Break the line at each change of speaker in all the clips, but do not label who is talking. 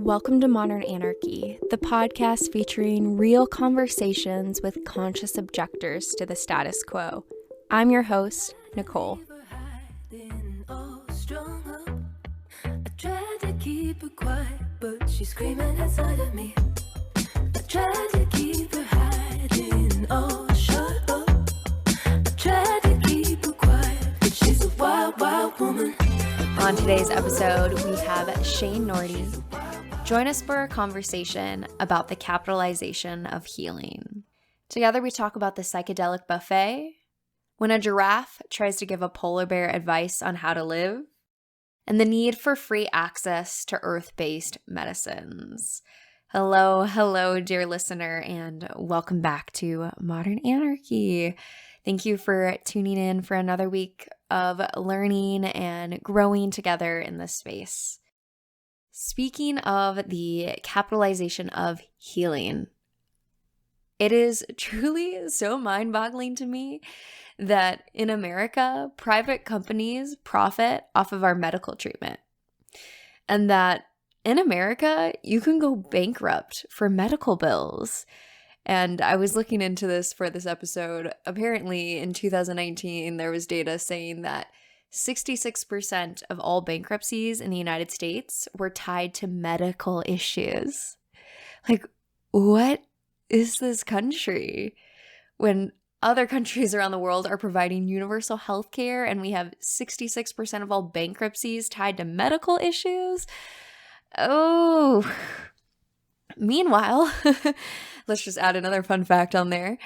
Welcome to Modern Anarchy, the podcast featuring real conversations with conscious objectors to the status quo. I'm your host, Nicole.
I tried to keep her quiet, but she's screaming inside of me. I tried to keep her hiding, oh, shut up. I tried to keep her quiet, but she's a wild, wild woman.
On today's episode, we have Shane Norte. Join us for a conversation about the capitalization of healing. Together we talk about the psychedelic buffet, when a giraffe tries to give a polar bear advice on how to live, and the need for free access to earth-based medicines. Hello, dear listener, and welcome back to Modern Anarchy. Thank you for tuning in for another week of learning and growing together in this space. Speaking of the capitalization of healing, it is truly so mind-boggling to me that in America, private companies profit off of our medical treatment. And that in America, you can go bankrupt for medical bills. And I was looking into this for this episode. Apparently, in 2019, there was data saying that 66% of all bankruptcies in the United States were tied to medical issues. Like, what is this country? When other countries around the world are providing universal health care and we have 66% of all bankruptcies tied to medical issues? Oh. Meanwhile, let's just add another fun fact on there.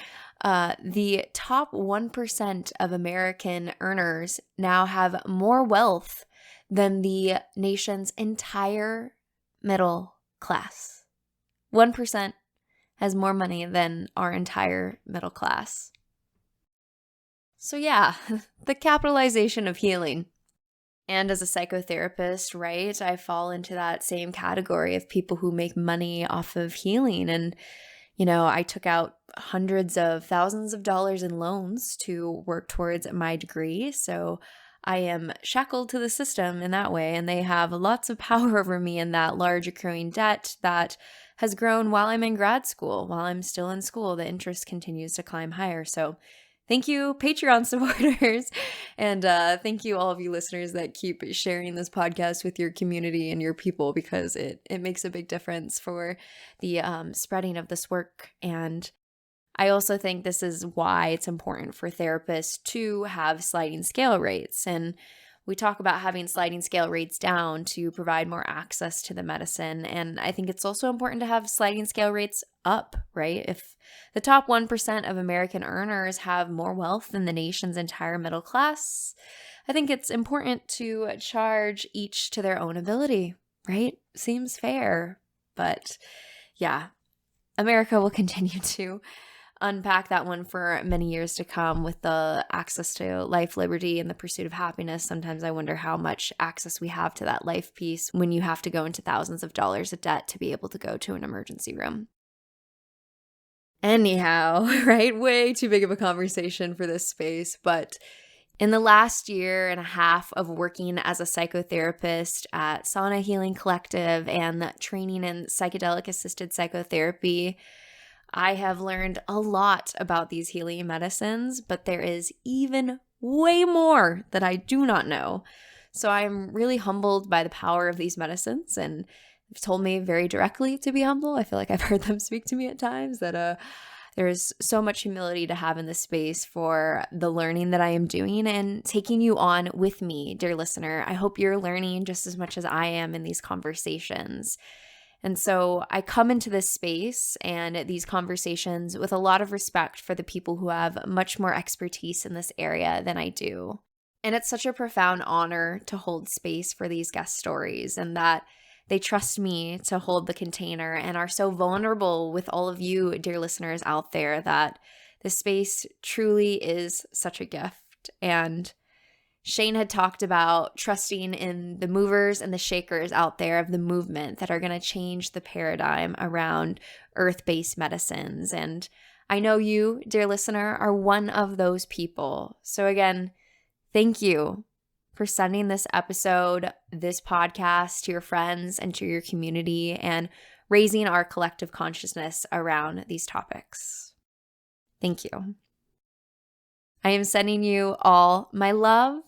The top 1% of American earners now have more wealth than the nation's entire middle class. 1% has more money than our entire middle class. So yeah, the capitalization of healing. And as a psychotherapist, right, I fall into that same category of people who make money off of healing. And you know, I took out hundreds of thousands of dollars in loans to work towards my degree. So I am shackled to the system in that way. And they have lots of power over me in that large accruing debt that has grown while I'm in grad school. While I'm still in school, the interest continues to climb higher. So thank you, Patreon supporters. And thank you, all of you listeners that keep sharing this podcast with your community and your people, because it makes a big difference for the spreading of this work. And I also think this is why it's important for therapists to have sliding scale rates. And we talk about having sliding scale rates down to provide more access to the medicine. And I think it's also important to have sliding scale rates up, right? If the top 1% of American earners have more wealth than the nation's entire middle class, I think it's important to charge each to their own ability, right? Seems fair. But yeah, America will continue to unpack that one for many years to come with the access to life, liberty, and the pursuit of happiness. Sometimes I wonder how much access we have to that life piece when you have to go into thousands of dollars of debt to be able to go to an emergency room. Anyhow, right? Way too big of a conversation for this space. But in the last year and a half of working as a psychotherapist at Sauna Healing Collective and training in psychedelic assisted psychotherapy, I have learned a lot about these healing medicines, but there is even way more that I do not know. So I'm really humbled by the power of these medicines, and they've told me very directly to be humble. I feel like I've heard them speak to me at times that there's so much humility to have in this space for the learning that I am doing and taking you on with me, dear listener. I hope you're learning just as much as I am in these conversations. And so I come into this space and these conversations with a lot of respect for the people who have much more expertise in this area than I do. And it's such a profound honor to hold space for these guest stories, and that they trust me to hold the container and are so vulnerable with all of you, dear listeners out there, that this space truly is such a gift. And Shane had talked about trusting in the movers and the shakers out there of the movement that are going to change the paradigm around earth-based medicines. And I know you, dear listener, are one of those people. So again, thank you for sending this episode, this podcast to your friends and to your community and raising our collective consciousness around these topics. Thank you. I am sending you all my love.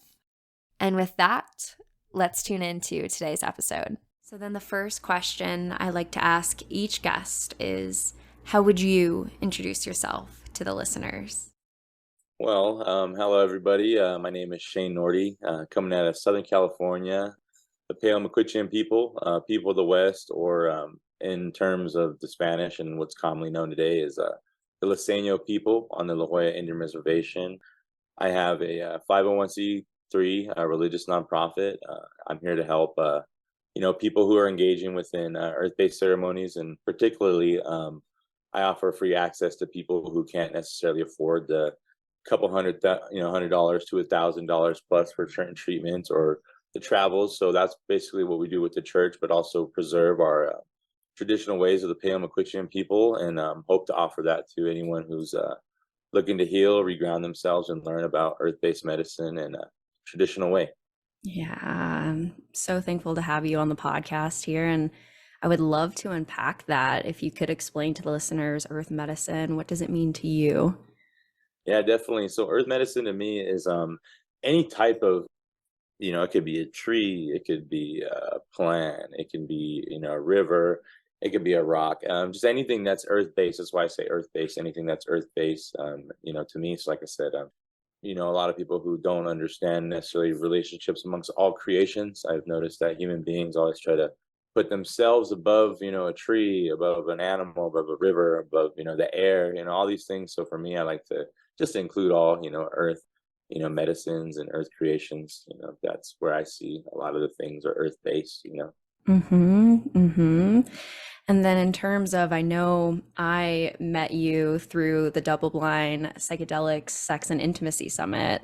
And with that, let's tune into today's episode. So then the first question I like to ask each guest is, how would you introduce yourself to the listeners?
Well, hello everybody. My name is Shane Norte, coming out of Southern California, the Pale people, people of the West, or in terms of the Spanish and what's commonly known today is the Listeño people on the La Jolla Indian Reservation. I have a 501c3 religious nonprofit. I'm here to help, people who are engaging within earth-based ceremonies, and particularly, I offer free access to people who can't necessarily afford the couple $100 to $1,000 plus for certain treatments or the travels. So that's basically what we do with the church, but also preserve our traditional ways of the Pale people, and hope to offer that to anyone who's looking to heal, reground themselves, and learn about earth-based medicine in a traditional way.
Yeah, I'm so thankful to have you on the podcast here. And I would love to unpack that. If you could explain to the listeners earth medicine, what does it mean to you?
Yeah, definitely. So earth medicine to me is any type of, it could be a tree, it could be a plant, it can be, a river, it could be a rock, just anything that's earth based. That's why I say earth based. Anything that's earth based, to me, so like I said, a lot of people who don't understand necessarily relationships amongst all creations. I've noticed that human beings always try to put themselves above, a tree, above an animal, above a river, above, the air, all these things. So for me, I like to just include all, earth, medicines and earth creations. That's where I see a lot of the things are earth based.
Mm-hmm. Mm-hmm. And then in terms of, I know I met you through the Double Blind Psychedelic Sex and Intimacy Summit.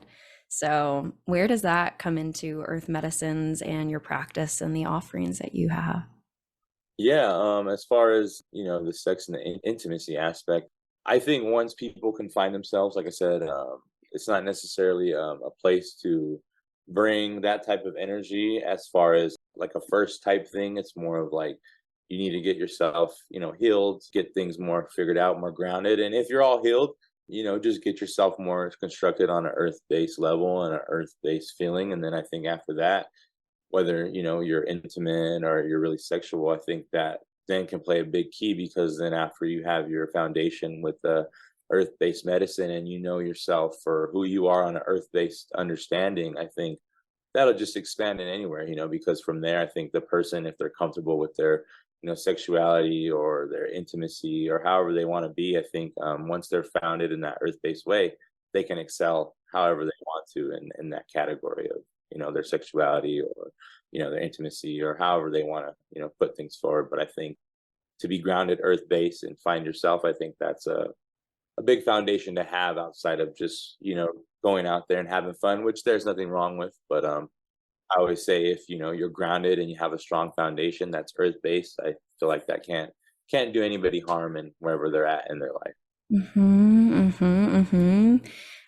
So where does that come into earth medicines and your practice and the offerings that you have?
Yeah, as far as, the sex and the intimacy aspect, I think once people can find themselves, like I said, it's not necessarily a place to bring that type of energy as far as like a first type thing. It's more of like you need to get yourself, healed, get things more figured out, more grounded. And if you're all healed, just get yourself more constructed on an earth-based level and an earth-based feeling. And then I think after that, whether you're intimate or you're really sexual, I think that then can play a big key, because then after you have your foundation with the earth-based medicine and yourself for who you are on an earth-based understanding, I think that'll just expand in anywhere, because from there I think the person, if they're comfortable with their sexuality or their intimacy or however they want to be, I think once they're founded in that earth-based way, they can excel however they want to in that category of their sexuality or their intimacy or however they want to put things forward. But I think to be grounded earth-based and find yourself, I think that's a big foundation to have outside of just going out there and having fun, which there's nothing wrong with. But I always say, if you're grounded and you have a strong foundation that's earth-based, I feel like that can't do anybody harm in wherever they're at in their life.
Mm-hmm, mm-hmm, mm-hmm.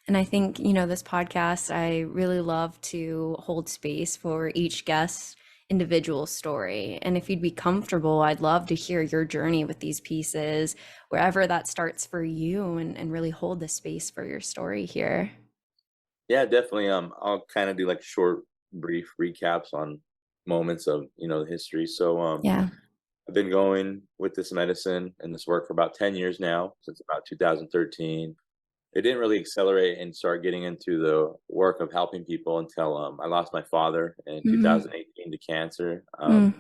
And I think, this podcast, I really love to hold space for each guest's individual story. And if you'd be comfortable, I'd love to hear your journey with these pieces, wherever that starts for you, and really hold the space for your story here.
Yeah, definitely. I'll kind of do like short, brief recaps on moments of the history. So
Yeah.
I've been going with this medicine and this work for about 10 years now, since about 2013. It didn't really accelerate and start getting into the work of helping people until I lost my father in
Mm,
2018 to cancer.
mm,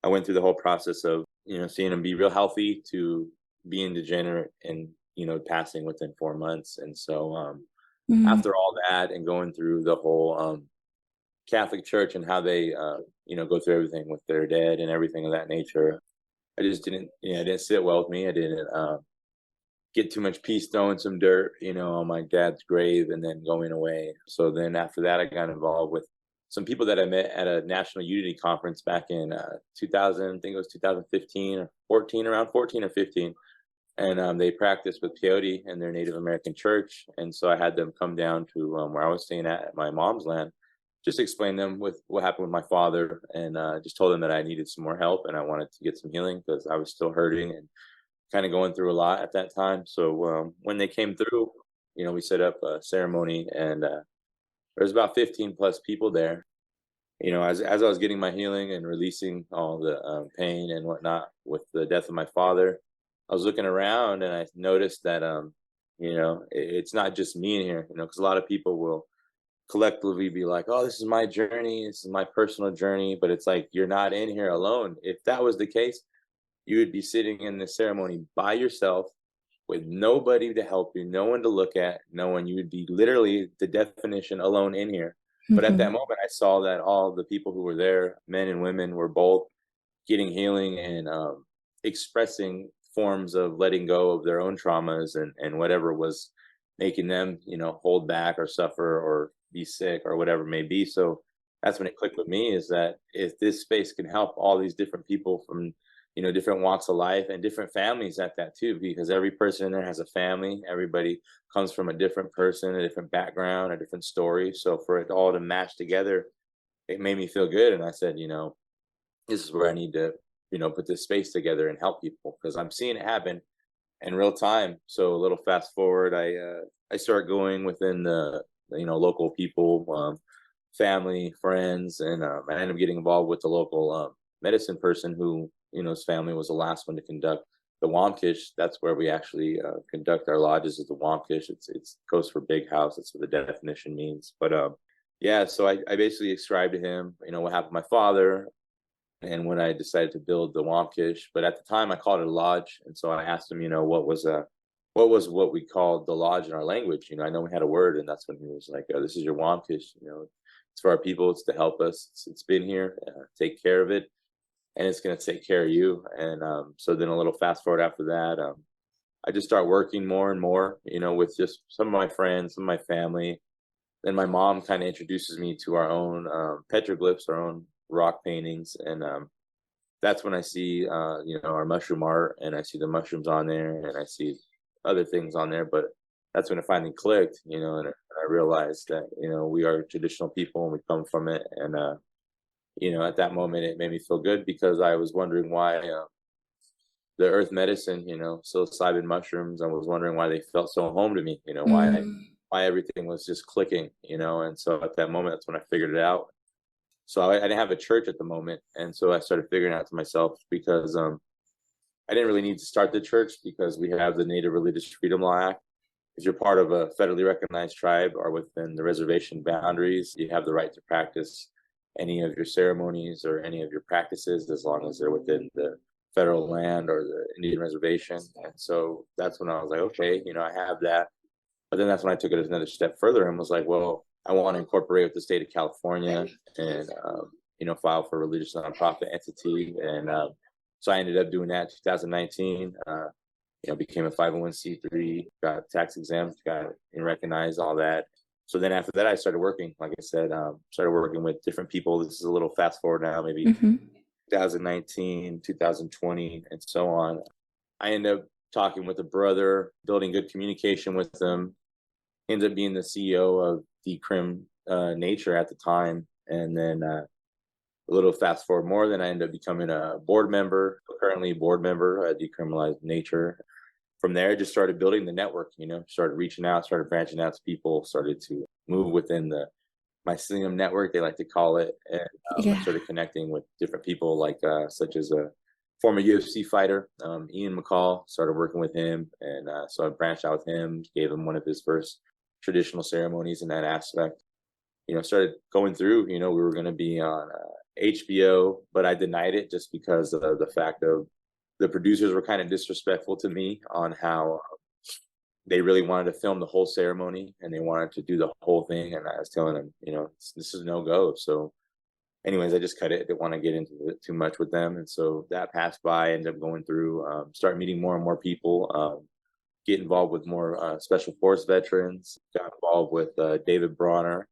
I went through the whole process of seeing him be real healthy to being degenerate and passing within 4 months. And so
mm,
after all that and going through the whole Catholic Church and how they go through everything with their dead and everything of that nature, I just didn't it didn't sit well with me. I didn't get too much peace throwing some dirt, on my dad's grave and then going away. So then after that, I got involved with some people that I met at a National Unity Conference back in 2000, I think it was 2015 or 14, around 14 or 15. And they practiced with peyote in their Native American church. And so I had them come down to where I was staying at my mom's land. just explained them with what happened with my father, and just told them that I needed some more help and I wanted to get some healing because I was still hurting and kind of going through a lot at that time. So when they came through, we set up a ceremony, and there was about 15 plus people there. As I was getting my healing and releasing all the pain and whatnot with the death of my father, I was looking around and I noticed that it's not just me in here. Because a lot of people will collectively be like, "Oh, this is my journey. This is my personal journey," but it's like you're not in here alone. If that was the case, you would be sitting in the ceremony by yourself with nobody to help you, no one to look at, no one. You would be literally the definition alone in here. But at that
Mhm.
moment, I saw that all the people who were there, men and women, were both getting healing and expressing forms of letting go of their own traumas and whatever was making them, hold back or suffer or be sick or whatever it may be. So that's when it clicked with me, is that if this space can help all these different people from different walks of life and different families at that too, because every person in there has a family. Everybody comes from a different person, a different background, a different story. So for it all to match together, it made me feel good. And I said, this is where I need to, put this space together and help people, because I'm seeing it happen in real time. So a little fast forward, I start going within the local people, family, friends, and I ended up getting involved with the local medicine person who his family was the last one to conduct the Wamkish. That's where we actually conduct our lodges, at the Wamkish. It's goes for big house. That's what the definition means. But yeah, so I basically described to him, what happened to my father, and when I decided to build the Wamkish. But at the time, I called it a lodge, and so I asked him, what we called the lodge in our language. I know we had a word, and that's when he was like, "Oh, this is your Wamkish. It's for our people. It's to help us. It's been here. Take care of it, and it's going to take care of you." And so then a little fast forward after that, I just start working more and more, with just some of my friends, some of my family. Then my mom kind of introduces me to our own petroglyphs, our own rock paintings, and that's when I see, our mushroom art, and I see the mushrooms on there, and I see other things on there. But that's when it finally clicked, and I realized that, we are traditional people and we come from it. And, at that moment, it made me feel good because I was wondering why the earth medicine, psilocybin mushrooms, I was wondering why they felt so home to me,
Mm.
why everything was just clicking, and so at that moment, that's when I figured it out. So I didn't have a church at the moment, and so I started figuring out to myself, because I didn't really need to start the church because we have the Native Religious Freedom Law Act. If you're part of a federally recognized tribe or within the reservation boundaries, you have the right to practice any of your ceremonies or any of your practices as long as they're within the federal land or the Indian reservation. And so that's when I was like, okay, I have that. But then that's when I took it another step further and was like, well, I want to incorporate with the state of California and, file for a religious nonprofit entity. And so I ended up doing that in 2019. Became a 501c3, got tax exempt, got and recognized all that. So then after that, I started working, like I said, started working with different people. This is a little fast forward now, maybe
Mhm.
2019, 2020, and so on. I ended up talking with a brother, building good communication with them, ended up being the CEO of Decrim Nature at the time. And then a little fast forward more, then I ended up becoming a board member, currently a board member at Decriminalized Nature. From there, I just started building the network, started reaching out, started branching out to people, started to move within the mycelium network, they like to call it. And I
Yeah.
started connecting with different people, like such as a former UFC fighter, Ian McCall, started working with him. And so I branched out with him, gave him one of his first traditional ceremonies in that aspect. Started going through, we were going to be on HBO, but I denied it just because of the fact of the producers were kind of disrespectful to me on how they really wanted to film the whole ceremony and they wanted to do the whole thing. And I was telling them, this is no go. So anyways, I just cut it. Didn't want to get into it too much with them. And so that passed by, ended up going through, start meeting more and more people, get involved with more special force veterans, got involved with David Bronner,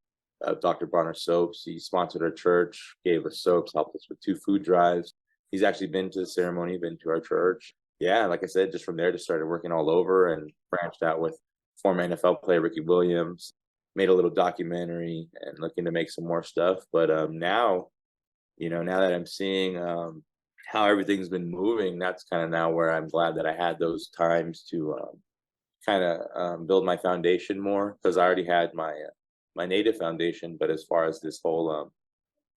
Dr. Bronner Soaps. He sponsored our church, gave us soaps, helped us with 2 food drives. He's actually been to the ceremony, been to our church. Yeah, like I said, just from there, just started working all over and branched out with former NFL player Ricky Williams, made a little documentary and looking to make some more stuff. But now, now that I'm seeing how everything's been moving, that's kind of now where I'm glad that I had those times to kind of build my foundation more, because I already had my native foundation. But as far as this whole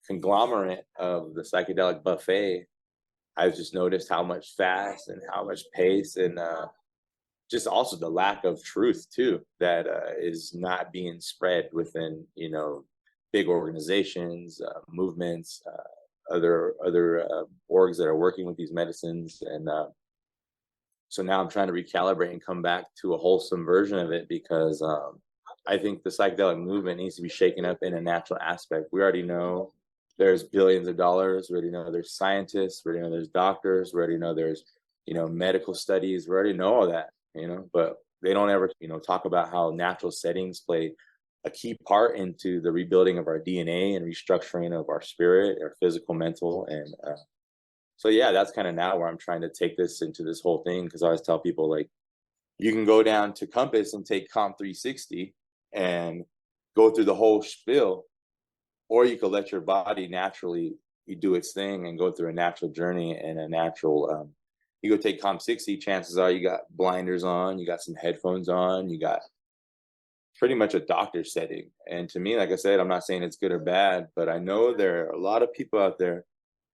conglomerate of the psychedelic buffet, I've just noticed how much fast and how much pace and just also the lack of truth too that is not being spread within big organizations, movements, other orgs that are working with these medicines. And so now I'm trying to recalibrate and come back to a wholesome version of it, because I think the psychedelic movement needs to be shaken up in a natural aspect. We already know there's billions of dollars. We already know there's scientists. We already know there's doctors. We already know there's medical studies. We already know all that, but they don't ever talk about how natural settings play a key part into the rebuilding of our DNA and restructuring of our spirit, our physical, mental. And so yeah, that's kind of now where I'm trying to take this into this whole thing, because I always tell people, like, you can go down to Compass and take Comp 360 and go through the whole spiel, or you could let your body naturally do its thing and go through a natural journey and a natural you go take Comp 60, chances are you got blinders on, you got some headphones on, you got pretty much a doctor setting. And to me, like I said, I'm not saying it's good or bad, but I know there are a lot of people out there,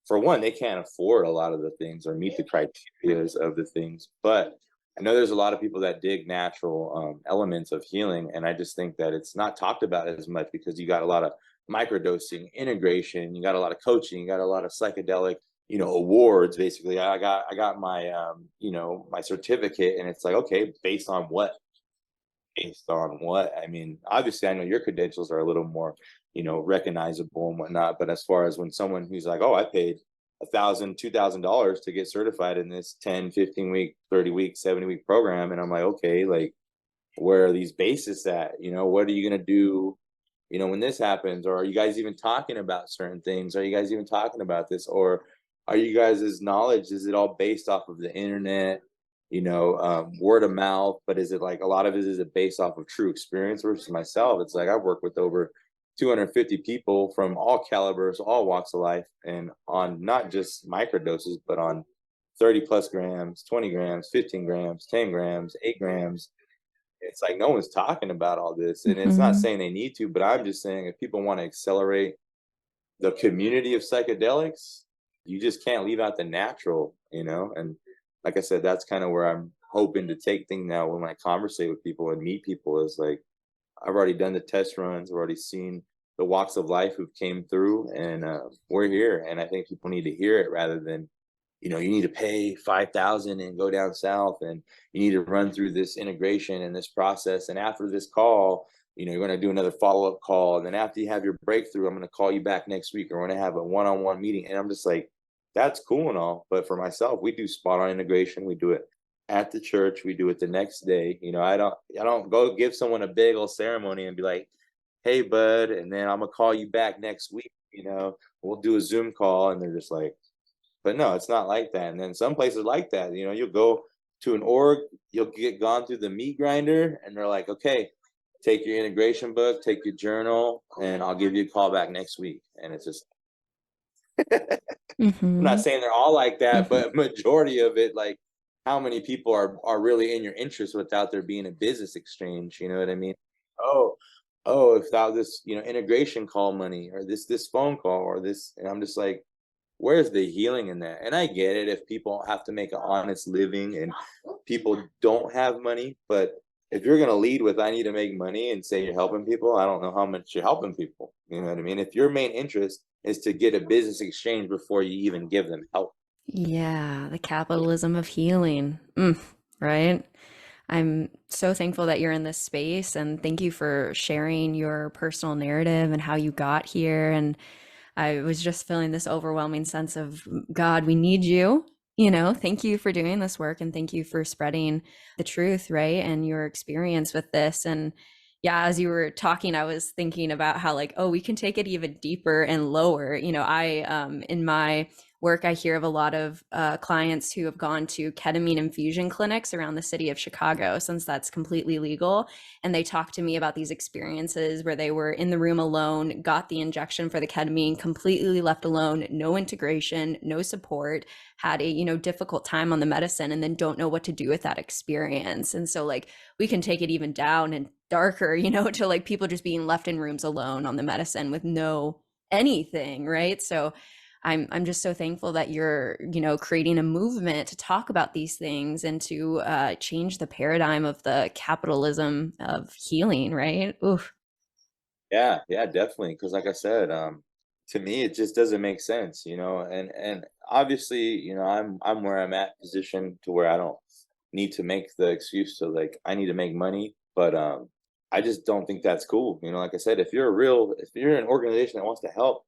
for one, they can't afford a lot of the things or meet the criteria of the things. But I know there's a lot of people that dig natural elements of healing. And I just think that it's not talked about as much, because you got a lot of microdosing, integration, you got a lot of coaching, you got a lot of psychedelic, awards. Basically, I got my, my certificate, and it's like, okay, based on what? Based on what? I mean, obviously, I know your credentials are a little more, recognizable and whatnot. But as far as when someone who's like, oh, I paid $1,000, $2,000 to get certified in this 10, 15-week, 30-week, 70-week program, and I'm like, okay, like, where are these bases at? What are you gonna do? When this happens, or are you guys even talking about certain things? Are you guys even talking about this, or are you guys' knowledge? Is it all based off of the internet? Word of mouth, but is it like a lot of it, is it based off of true experience? Versus myself, it's like I've worked with over 250 people from all calibers, all walks of life, and on not just microdoses, but on 30 plus grams, 20 grams, 15 grams, 10 grams, 8 grams. It's like no one's talking about all this. And it's not
Mm-hmm.
saying they need to, but I'm just saying if people want to accelerate the community of psychedelics, you just can't leave out the natural. And like I said, that's kind of where I'm hoping to take things now when I conversate with people and meet people, is like, I've already done the test runs, I've already seen the walks of life who've came through, and we're here. And I think people need to hear it, rather than, you need to pay 5,000 and go down south, and you need to run through this integration and this process. And after this call, you're going to do another follow-up call. And then after you have your breakthrough, I'm going to call you back next week, or we're going to have a one-on-one meeting. And I'm just like, that's cool and all. But for myself, we do spot on integration. We do it at the church. We do it the next day. I don't go give someone a big old ceremony and be like, hey, bud, and then I'm going to call you back next week. We'll do a Zoom call. And they're just like, but no, it's not like that. And then some places like that, you'll go to an org, you'll get gone through the meat grinder, and they're like, okay, take your integration book, take your journal, and I'll give you a call back next week. And it's just, I'm not
Mm-hmm.
saying they're all like that,
Mm-hmm.
but majority of it, like, how many people are really in your interest without there being a business exchange? You know what I mean? Oh, without this, integration call money, or this phone call, or this, and I'm just like, where's the healing in that? And I get it if people have to make an honest living and people don't have money, but if you're going to lead with I need to make money and say you're helping people, I don't know how much you're helping people. You know what I mean? If your main interest is to get a business exchange before you even give them help.
Yeah, the capitalism of healing. Right? I'm so thankful that you're in this space, and thank you for sharing your personal narrative and how you got here. And I was just feeling this overwhelming sense of, God, we need you. Thank you for doing this work, and thank you for spreading the truth, right? And your experience with this. And yeah, as you were talking, I was thinking about how, like, oh, we can take it even deeper and lower. I in my
work, I hear of a lot of clients who have gone to ketamine infusion clinics around the city of Chicago, since that's completely legal. And they talk to me about these experiences where they were in the room alone, got the injection for the ketamine, completely left alone, no integration, no support, had a, difficult time on the medicine, and then don't know what to do with that experience. And so like we can take it even down and darker, to like people just being left in rooms alone on the medicine with no anything, right? So I'm just so thankful that you're, creating a movement to talk about these things and to change the paradigm of the capitalism of healing, right? Oof.
Yeah, yeah, definitely. Because like I said, to me, it just doesn't make sense, and obviously, I'm where I'm at, positioned to where I don't need to make the excuse to like I need to make money, but I just don't think that's cool. Like I said, if you're an organization that wants to help,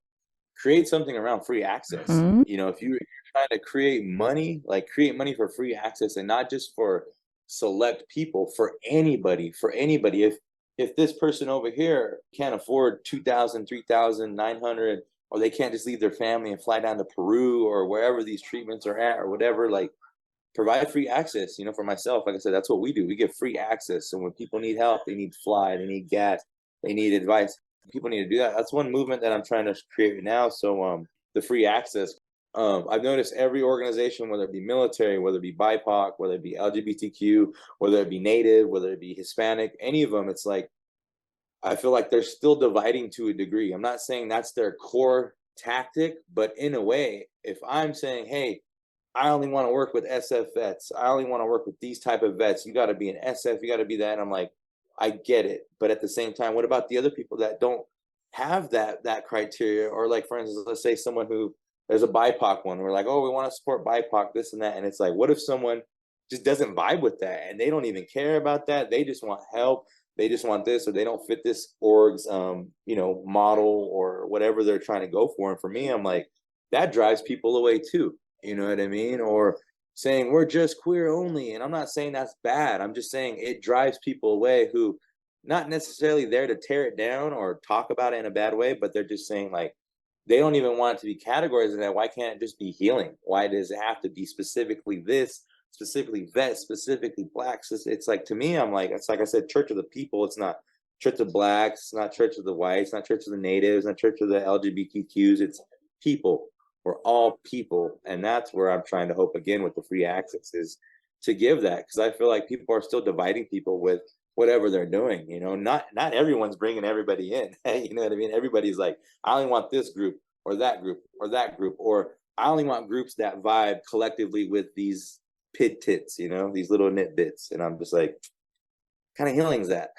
create something around free access.
Mhm.
If you're trying to create money, like create money for free access and not just for select people, for anybody, for anybody. If this person over here can't afford 2,000, 3,900, or they can't just leave their family and fly down to Peru or wherever these treatments are at or whatever, like provide free access. For myself, like I said, that's what we do. We give free access. And when people need help, they need fly, they need gas, they need advice. People need to do that. That's one movement that I'm trying to create now. So the free access. I've noticed every organization, whether it be military, whether it be BIPOC, whether it be LGBTQ, whether it be Native, whether it be Hispanic, any of them, it's like I feel like they're still dividing to a degree. I'm not saying that's their core tactic, but in a way, if I'm saying, hey, I only want to work with SF vets. I only want to work with these type of vets. You got to be an SF. You got to be that. And I'm like, I get it, but at the same time, what about the other people that don't have that criteria? Or like, for instance, let's say someone who there's a BIPOC one. We're like, oh, we want to support BIPOC, this and that, and it's like, what if someone just doesn't vibe with that and they don't even care about that? They just want help. They just want this, or they don't fit this org's model or whatever they're trying to go for. And for me, I'm like, that drives people away too. You know what I mean? Or saying we're just queer only. And I'm not saying that's bad. I'm just saying it drives people away who not necessarily there to tear it down or talk about it in a bad way, but they're just saying like they don't even want it to be categorized in that. Why can't it just be healing? Why does it have to be specifically this, specifically vet, specifically blacks? It's like, to me, I'm like, it's like I said, church of the people. It's not church of blacks, it's not church of the whites, not church of the natives, not church of the LGBTQs. It's people. We're all people. And that's where I'm trying to hope again with the free access is to give that. Cause I feel like people are still dividing people with whatever they're doing, not everyone's bringing everybody in. You know what I mean? Everybody's like, I only want this group or that group or that group, or I only want groups that vibe collectively with these pit tits, these little knit bits. And I'm just like, kind of healing's that.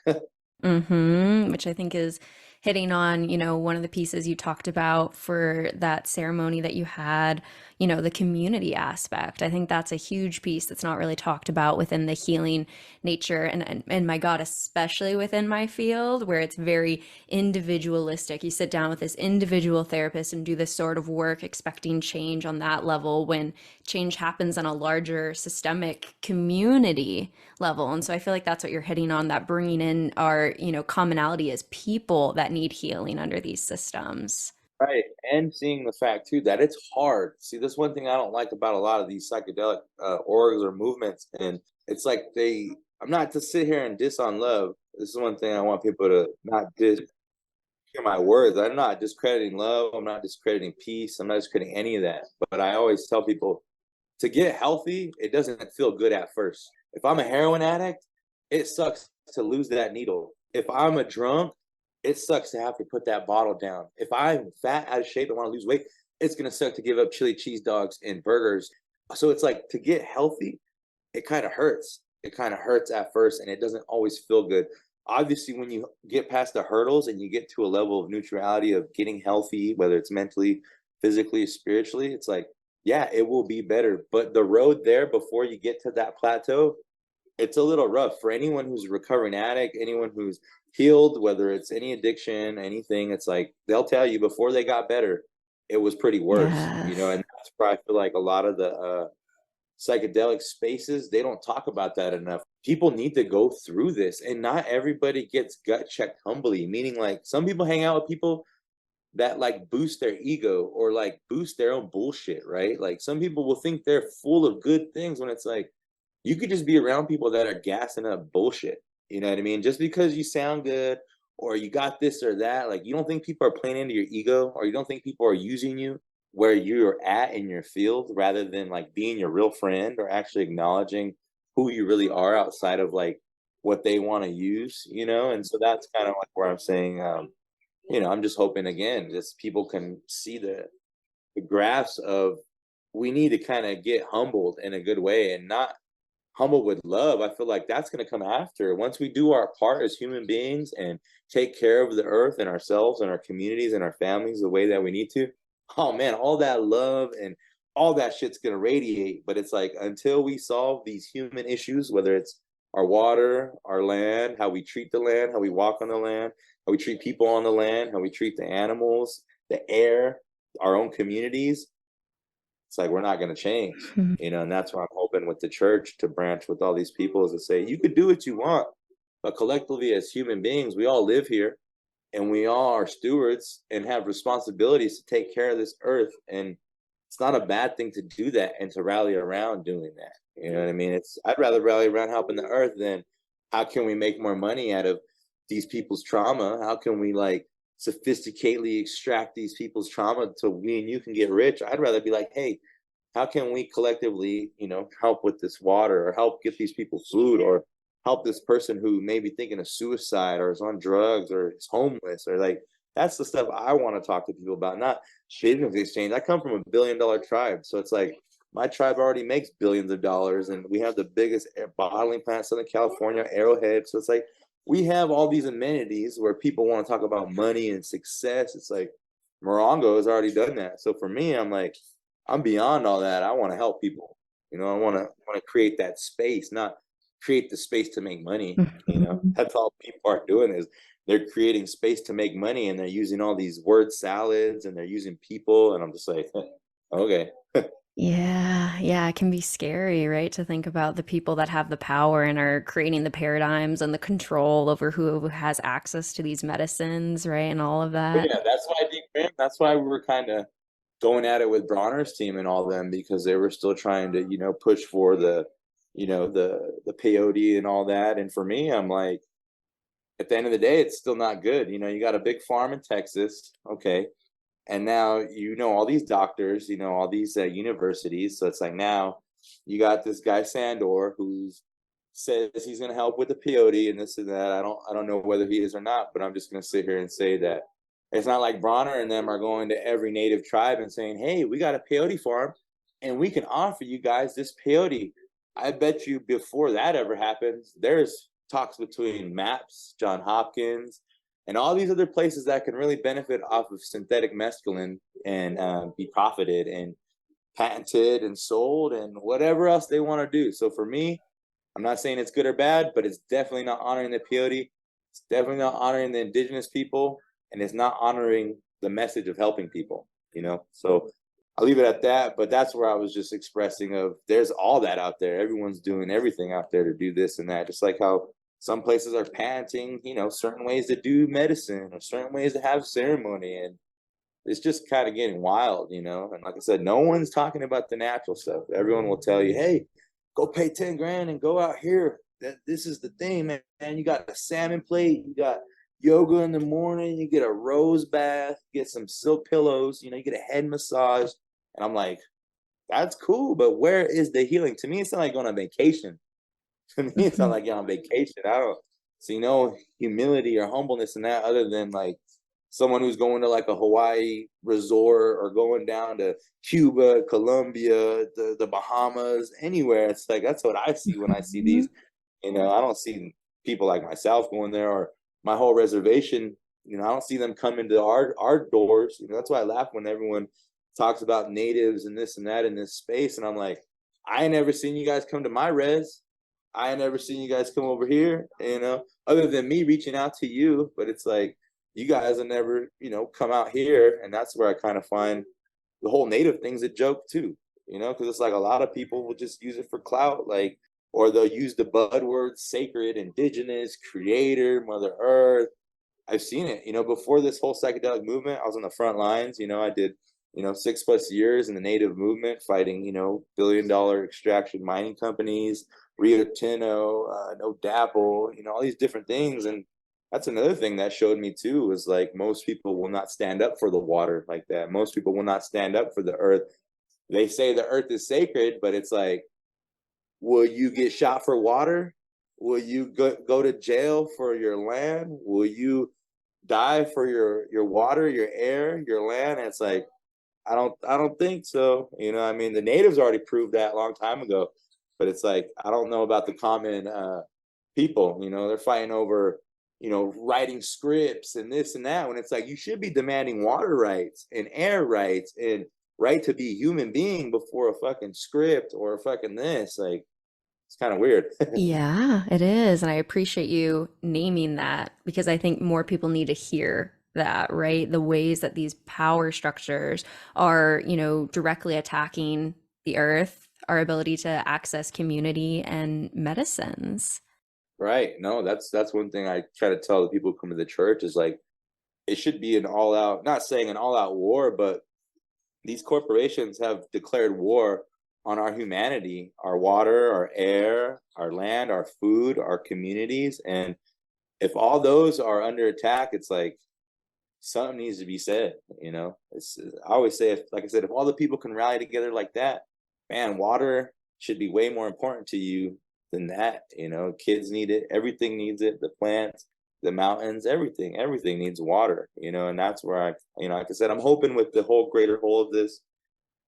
Which I think is hitting on, one of the pieces you talked about for that ceremony that you had, the community aspect. I think that's a huge piece that's not really talked about within the healing nature. And my God, especially within my field where it's very individualistic. You sit down with this individual therapist and do this sort of work, expecting change on that level when change happens on a larger systemic community level. And so I feel like that's what you're hitting on, that bringing in our, commonality as people that need healing under these systems.
Right. And seeing the fact too that it's hard. See, that's one thing I don't like about a lot of these psychedelic orgs or movements. And it's like I'm not to sit here and diss on love. This is one thing I want people to not hear my words. I'm not discrediting love. I'm not discrediting peace. I'm not discrediting any of that. But I always tell people to get healthy, it doesn't feel good at first. If I'm a heroin addict, it sucks to lose that needle. If I'm a drunk, it sucks to have to put that bottle down. If I'm fat, out of shape, and want to lose weight, it's going to suck to give up chili cheese dogs and burgers. So it's like, to get healthy, it kind of hurts. It kind of hurts at first, and it doesn't always feel good. Obviously, when you get past the hurdles and you get to a level of neutrality of getting healthy, whether it's mentally, physically, spiritually, it's like, yeah, it will be better. But the road there before you get to that plateau, it's a little rough for anyone who's a recovering addict, anyone who's healed, whether it's any addiction, anything. It's like they'll tell you before they got better, it was pretty worse,
Yes.
and that's where I feel like a lot of the psychedelic spaces, they don't talk about that enough. People need to go through this, and not everybody gets gut checked humbly, meaning like some people hang out with people that like boost their ego or like boost their own bullshit, right? Like some people will think they're full of good things when it's like you could just be around people that are gassing up bullshit. You know what I mean? Just because you sound good or you got this or that, like you don't think people are playing into your ego, or you don't think people are using you where you're at in your field rather than like being your real friend or actually acknowledging who you really are outside of like what they want to use, you know? And so that's kind of like where I'm saying, I'm just hoping again, just people can see the graphs of we need to kind of get humbled in a good way and not humbled with love. I feel like that's going to come after once we do our part as human beings and take care of the earth and ourselves and our communities and our families the way that we need to. Oh man, all that love and all that shit's going to radiate. But it's like until we solve these human issues, whether it's our water, our land, how we treat the land, how we walk on the land, how we treat people on the land, how we treat the animals, the air, our own communities, it's like we're not going to change, and that's why I'm hoping with the church to branch with all these people is to say you could do what you want, but collectively as human beings we all live here and we all are stewards and have responsibilities to take care of this earth, and it's not a bad thing to do that and to rally around doing that. You know what I mean? I'd rather rally around helping the earth than how can we make more money out of these people's trauma, how can we like sophisticatedly extract these people's trauma so we and you can get rich. I'd rather be like, hey, how can we collectively, help with this water or help get these people food or help this person who may be thinking of suicide or is on drugs or is homeless or like that's the stuff I want to talk to people about, not business exchange. I come from a $1 billion tribe. So it's like my tribe already makes billions of dollars and we have the biggest bottling plant in Southern California, Arrowhead. So it's like we have all these amenities where people want to talk about money and success. It's like Morongo has already done that. So for me, I'm like, I'm beyond all that. I want to help people. I want to create that space, not create the space to make money. That's all people are doing is they're creating space to make money and they're using all these word salads and they're using people. And I'm just like, okay.
Yeah, it can be scary, right? To think about the people that have the power and are creating the paradigms and the control over who has access to these medicines, right? And all of
But
that.
yeah, that's why we were kind of going at it with Bronner's team and all them because they were still trying to, push for the peyote and all that. And for me, I'm like, at the end of the day, it's still not good. You got a big farm in Texas, okay, and now all these doctors, all these universities. So it's like now you got this guy Sandor who's says he's going to help with the peyote and this and that. I don't know whether he is or not, but I'm just going to sit here and say that it's not like Bronner and them are going to every native tribe and saying, hey, we got a peyote farm and we can offer you guys this peyote. I bet you before that ever happens, there's talks between MAPS, John Hopkins, and all these other places that can really benefit off of synthetic mescaline and be profited and patented and sold and whatever else they want to do. So for me, I'm not saying it's good or bad, but it's definitely not honoring the peyote. It's definitely not honoring the indigenous people, and it's not honoring the message of helping people. So I'll leave it at that. But that's where I was just expressing of there's all that out there. Everyone's doing everything out there to do this and that. Just like how some places are patenting, certain ways to do medicine or certain ways to have ceremony. And it's just kind of getting wild. And like I said, no one's talking about the natural stuff. Everyone will tell you, hey, go pay 10 grand and go out here. This is the thing, man. You got a salmon plate, you got yoga in the morning, you get a rose bath, you get some silk pillows, you get a head massage. And I'm like, that's cool, but where is the healing? To me, it's not like going on vacation. To me, it's not like you're on vacation. I don't see no humility or humbleness in that other than like someone who's going to like a Hawaii resort or going down to Cuba, Colombia, the Bahamas, anywhere. It's like that's what I see when I see these. I don't see people like myself going there or my whole reservation. I don't see them coming to our doors. That's why I laugh when everyone talks about natives and this and that in this space. And I'm like, I ain't never seen you guys come to my res. I ain't never seen you guys come over here, other than me reaching out to you. But it's like, you guys have never, come out here. And that's where I kind of find the whole native thing's a joke too, because it's like a lot of people will just use it for clout, like, or they'll use the buzzwords sacred, indigenous, creator, Mother Earth. I've seen it, before this whole psychedelic movement. I was on the front lines. I did 6+ years in the native movement, fighting billion-dollar extraction mining companies, Rio Tinto, no Dapple, all these different things. And that's another thing that showed me too, was like, most people will not stand up for the water like that. Most people will not stand up for the earth. They say the earth is sacred, but it's like, will you get shot for water? Will you go to jail for your land? Will you die for your water, your air, your land? And it's like, I don't think so. I mean, the natives already proved that a long time ago, but it's like, I don't know about the common people. They're fighting over, writing scripts and this and that, when it's like, you should be demanding water rights and air rights and right to be a human being before a fucking script or a fucking this. Like, it's kind of weird.
Yeah, it is. And I appreciate you naming that because I think more people need to hear that, right? The ways that these power structures are, directly attacking the earth, our ability to access community and medicines.
Right. No, that's one thing I try to tell the people who come to the church is like, it should be an all out, not saying an all out war, but these corporations have declared war on our humanity, our water, our air, our land, our food, our communities. And if all those are under attack, it's like, something needs to be said. I always say, if, like I said, if all the people can rally together like that, man, water should be way more important to you than that. Kids need it, everything needs it, the plants, the mountains, everything needs water. And that's where like I said, I'm hoping with the whole greater whole of this,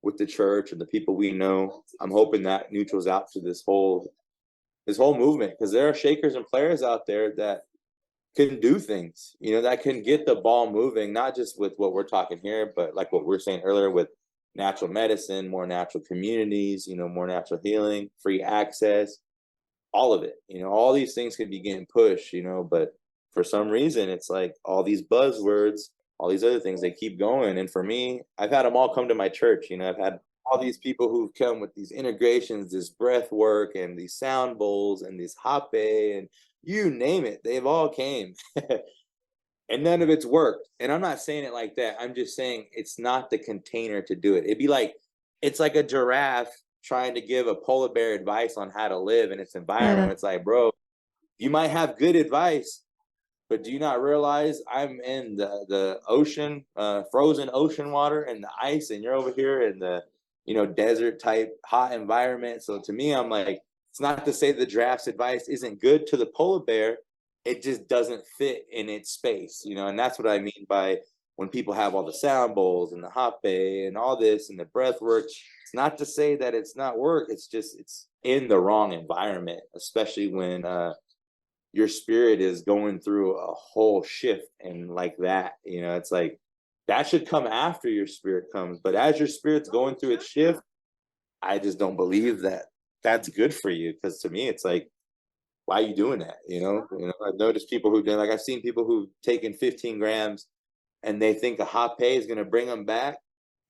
with the church and the people we know, I'm hoping that neutrals out to this whole movement, because there are shakers and players out there that can do things, that can get the ball moving, not just with what we're talking here, but like what we are saying earlier with natural medicine, more natural communities, more natural healing, free access, all of it. All these things can be getting pushed, but for some reason, it's like all these buzzwords, all these other things, they keep going. And for me, I've had them all come to my church. I've had all these people who've come with these integrations, this breath work, and these sound bowls, and these hape, and you name it, they've all came. And none of it's worked. And I'm not saying it like that. I'm just saying it's not the container to do it. It's like a giraffe trying to give a polar bear advice on how to live in its environment.
Yeah.
It's like, bro, you might have good advice, but do you not realize I'm in the ocean, frozen ocean water and the ice, and you're over here in the, desert type hot environment. So to me, I'm like, it's not to say the giraffe's advice isn't good to the polar bear. It just doesn't fit in its space, and that's what I mean by when people have all the sound bowls and the hape and all this and the breath work. It's not to say that it's not work. It's just, it's in the wrong environment, especially when your spirit is going through a whole shift and like that. It's like that should come after your spirit comes. But as your spirit's going through its shift, I just don't believe that that's good for you, because to me it's like, why are you doing that? I've noticed people who've done, like, I've seen people who've taken 15 grams and they think a hape is going to bring them back,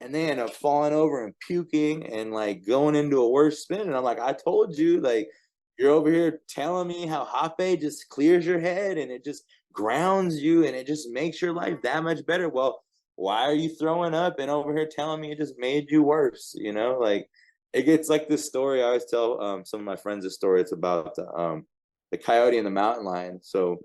and they end up falling over and puking and like going into a worse spin. And I'm like, I told you, like, you're over here telling me how hape just clears your head and it just grounds you and it just makes your life that much better. Well, why are you throwing up and over here telling me it just made you worse? Like, it gets like this story. I always tell some of my friends this story. It's about the coyote and the mountain lion. So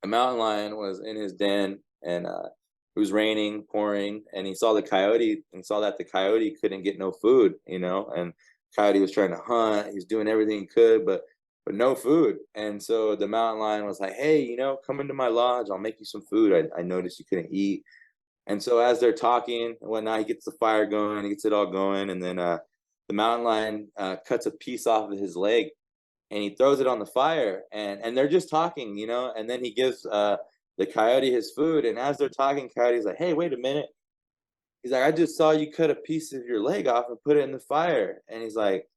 the mountain lion was in his den, and it was raining, pouring, and he saw the coyote and saw that the coyote couldn't get no food, and coyote was trying to hunt. He was doing everything he could, but no food. And so the mountain lion was like, hey, come into my lodge. I'll make you some food. I noticed you couldn't eat. And so as they're talking and whatnot, he gets the fire going, he gets it all going. And then the mountain lion cuts a piece off of his leg and he throws it on the fire, and they're just talking, and then he gives the coyote his food. And as they're talking, coyote's like, hey, wait a minute. He's like, I just saw you cut a piece of your leg off and put it in the fire. And he's like,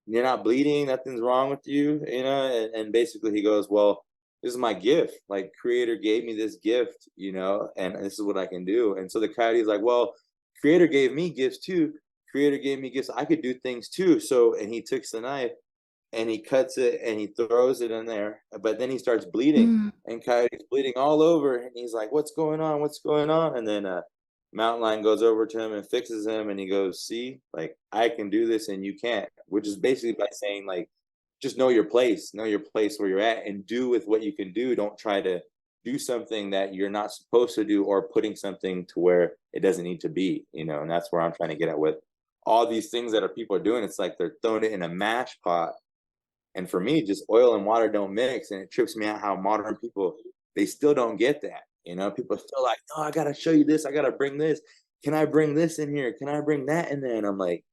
you're not bleeding, nothing's wrong with you, and basically he goes, well, this is my gift. Like, creator gave me this gift, and this is what I can do. And so the coyote's like, well, creator gave me gifts too. Creator gave me gifts. I could do things too. So, and he takes the knife and he cuts it and he throws it in there, but then he starts bleeding,
Mm.
and Coyote's bleeding all over, and he's like, "What's going on? What's going on?" And then Mountain Lion goes over to him and fixes him, and he goes, "See, like I can do this and you can't," which is basically by saying like, just know your place where you're at, and do with what you can do. Don't try to do something that you're not supposed to do, or putting something to where it doesn't need to be, and that's where I'm trying to get at with all these things that people are doing. It's like they're throwing it in a mash pot, and for me, just oil and water don't mix, and it trips me out how modern people, they still don't get that. People are still like, "No, I gotta show you this. I gotta bring this. Can I bring this in here? Can I bring that in there?" And I'm like,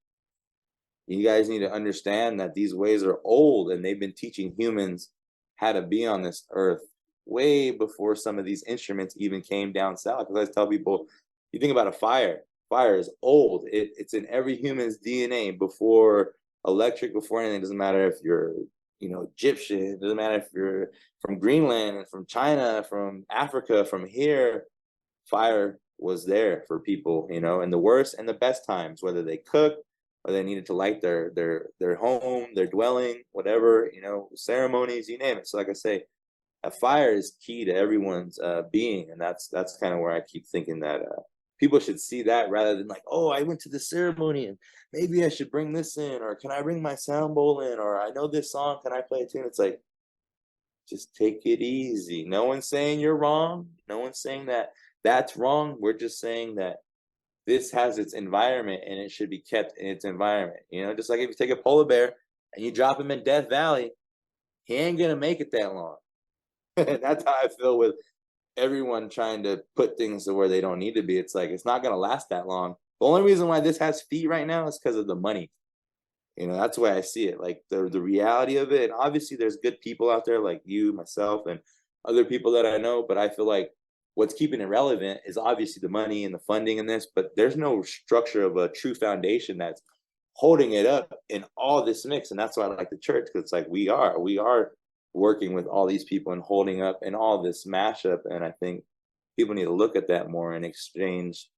you guys need to understand that these ways are old, and they've been teaching humans how to be on this earth way before some of these instruments even came down south. Because I tell people, you think about a fire. Fire is old. It's in every human's DNA before electric, before anything. It doesn't matter if you're, Egyptian. It doesn't matter if you're from Greenland and from China, from Africa, from here. Fire was there for people, in the worst and the best times, whether they cook or they needed to light their home, their dwelling, whatever, ceremonies, you name it. So like I say, a fire is key to everyone's being, and that's kind of where I keep thinking that people should see that, rather than like, oh, I went to the ceremony and maybe I should bring this in, or can I bring my sound bowl in, or I know this song, can I play a tune? It's like, just take it easy. No one's saying you're wrong. No one's saying that that's wrong. We're just saying that this has its environment, and it should be kept in its environment. Just like if you take a polar bear and you drop him in Death Valley, he ain't gonna make it that long. And that's how I feel with everyone trying to put things to where they don't need to be. It's like, it's not gonna last that long. The only reason why this has feet right now is because of the money. That's the way I see it. Like the reality of it. And obviously there's good people out there like you, myself, and other people that I know, but I feel like what's keeping it relevant is obviously the money and the funding in this, but there's no structure of a true foundation that's holding it up in all this mix. And that's why I like the church, because it's like we are working with all these people and holding up in all this mashup. And I think people need to look at that more and exchange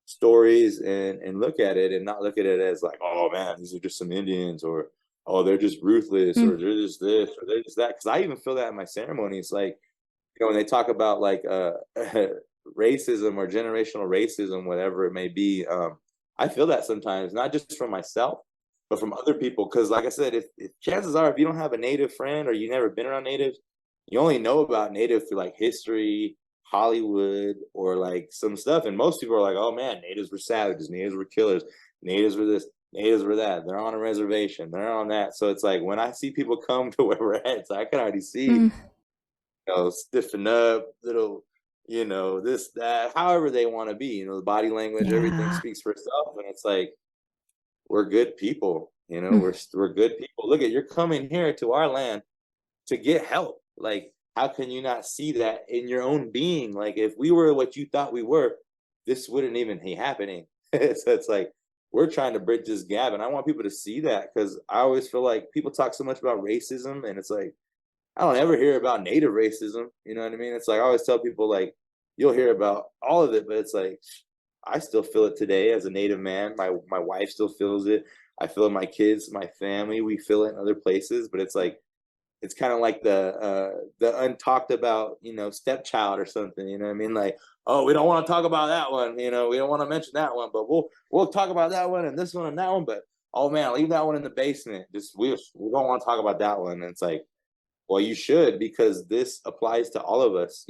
stories, and look at it, and not look at it as like, oh man, these are just some Indians, or oh, they're just ruthless, or
Mm.
they're just this, or they're just that. Because I even feel that in my ceremonies, like, when they talk about like racism or generational racism, whatever it may be, I feel that sometimes, not just from myself, but from other people. Because like I said, if chances are, if you don't have a native friend, or you never been around natives, you only know about native through like history, Hollywood, or like some stuff. And most people are like, oh man, natives were savages, natives were killers, natives were this, natives were that, they're on a reservation, they're on that. So it's like, when I see people come to where we're at, so I can already see,
Mm.
stiffen up, little, this, that, however they want to be, the body language, everything
Yeah.
speaks for itself. And it's like, we're good people,
Mm.
we're good people. Look at, you're coming here to our land to get help. Like, how can you not see that in your own being? Like, if we were what you thought we were, this wouldn't even be happening. So it's like, we're trying to bridge this gap. And I want people to see that, because I always feel like people talk so much about racism, and it's like, I don't ever hear about native racism. You know what I mean? It's like, I always tell people, like, you'll hear about all of it, but it's like, I still feel it today as a native man. My wife still feels it. I feel it in my kids, my family. We feel it in other places, but it's like, it's kind of like the untalked about, stepchild or something. You know what I mean? Like, oh, we don't want to talk about that one. We don't want to mention that one, but we'll talk about that one and this one and that one. But oh man, leave that one in the basement. Just we don't want to talk about that one. And it's like, well, you should, because this applies to all of us.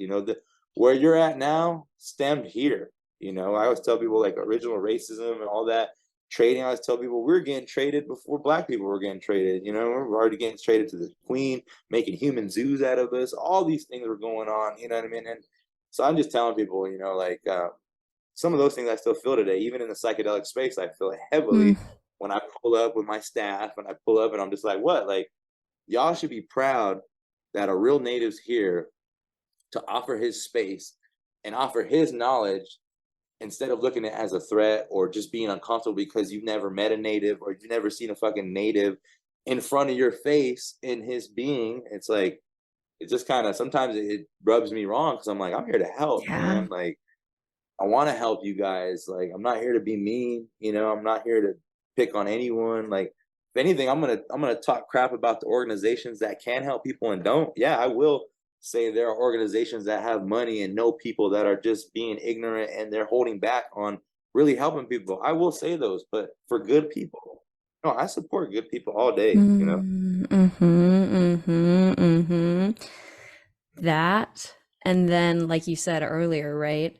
Where you're at now stemmed here. I always tell people, like, original racism and all that trading. I always tell people, we're getting traded before black people were getting traded. We're already getting traded to the queen, making human zoos out of us. All these things are going on. You know what I mean? And so I'm just telling people, like, some of those things I still feel today, even in the psychedelic space. I feel it
Mm.
heavily when I pull up with my staff, and I pull up and I'm just like, what? Like, y'all should be proud that a real native's here to offer his space and offer his knowledge, instead of looking at it as a threat, or just being uncomfortable because you've never met a native, or you've never seen a fucking native in front of your face in his being. It's like, it just kind of, sometimes it rubs me wrong, because I'm like, I'm here to help,
Yeah.
man. Like, I want to help you guys. Like, I'm not here to be mean, I'm not here to pick on anyone. Like, if anything, I'm gonna talk crap about the organizations that can help people and don't. Yeah, I will say there are organizations that have money and know people that are just being ignorant and they're holding back on really helping people. I will say those, but for good people, no, I support good people all day, you know?
That, and then, like you said earlier, right?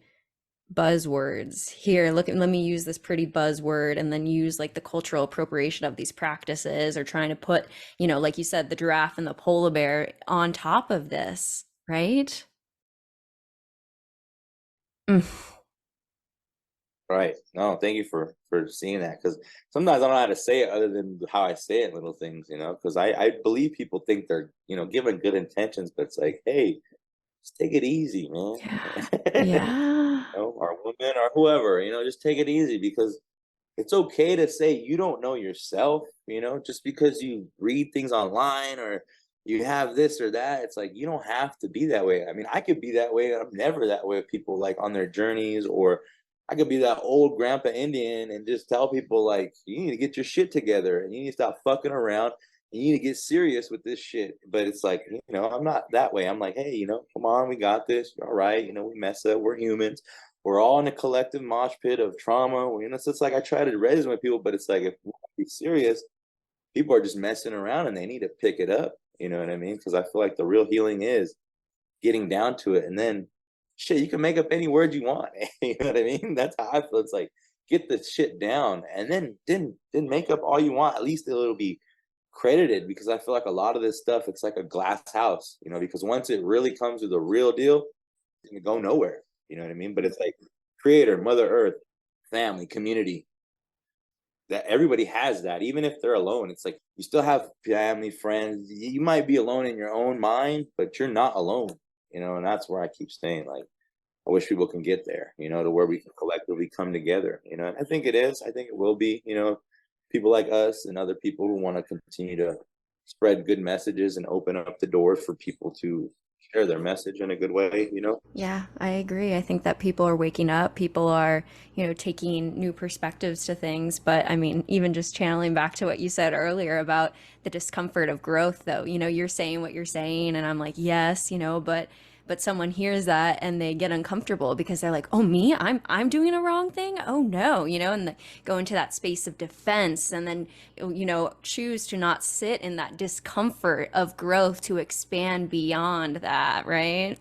Buzzwords. Here, look at, let me use this pretty buzzword and then use like the cultural appropriation of these practices, or trying to put, like you said, the giraffe and the polar bear on top of this, right? Mm.
Right. No, thank you for seeing that, because sometimes I don't know how to say it other than how I say it, little things, you know, because I believe people think they're, given good intentions, but it's like, hey, just take it easy, man.
Yeah. Yeah.
Or women or whoever, just take it easy, because it's okay to say you don't know yourself, just because you read things online or you have this or that. It's like, you don't have to be that way. I mean, I could be that way. I'm never that way with people like on their journeys, or I could be that old grandpa Indian and just tell people like, you need to get your shit together and you need to stop fucking around and you need to get serious with this shit. But it's like, I'm not that way. I'm like, hey, come on, we got this. You're all right. We mess up. We're humans. We're all in a collective mosh pit of trauma. So it's like I try to resonate with people, but it's like, if we be serious, people are just messing around and they need to pick it up. You know what I mean? Because I feel like the real healing is getting down to it, and then shit, you can make up any word you want. You know what I mean? That's how I feel. It's like, get the shit down, and then make up all you want. At least it'll be credited, because I feel like a lot of this stuff, it's like a glass house, because once it really comes to the real deal, it's gonna go nowhere. You know what I mean? But it's like creator, Mother Earth, family, community, that everybody has that, even if they're alone. It's like you still have family, friends. You might be alone in your own mind, but you're not alone, and that's where I keep saying, like, I wish people can get there, to where we can collectively come together, and I think it is. I think it will be, people like us and other people who want to continue to spread good messages and open up the doors for people to share their message in a good way.
Yeah, I agree. I think that people are waking up. People are, taking new perspectives to things. But I mean, even just channeling back to what you said earlier about the discomfort of growth, though, you're saying what you're saying, and I'm like, yes, but someone hears that and they get uncomfortable because they're like, oh, me, I'm doing a wrong thing, oh no, and go into that space of defense, and then choose to not sit in that discomfort of growth to expand beyond that, right?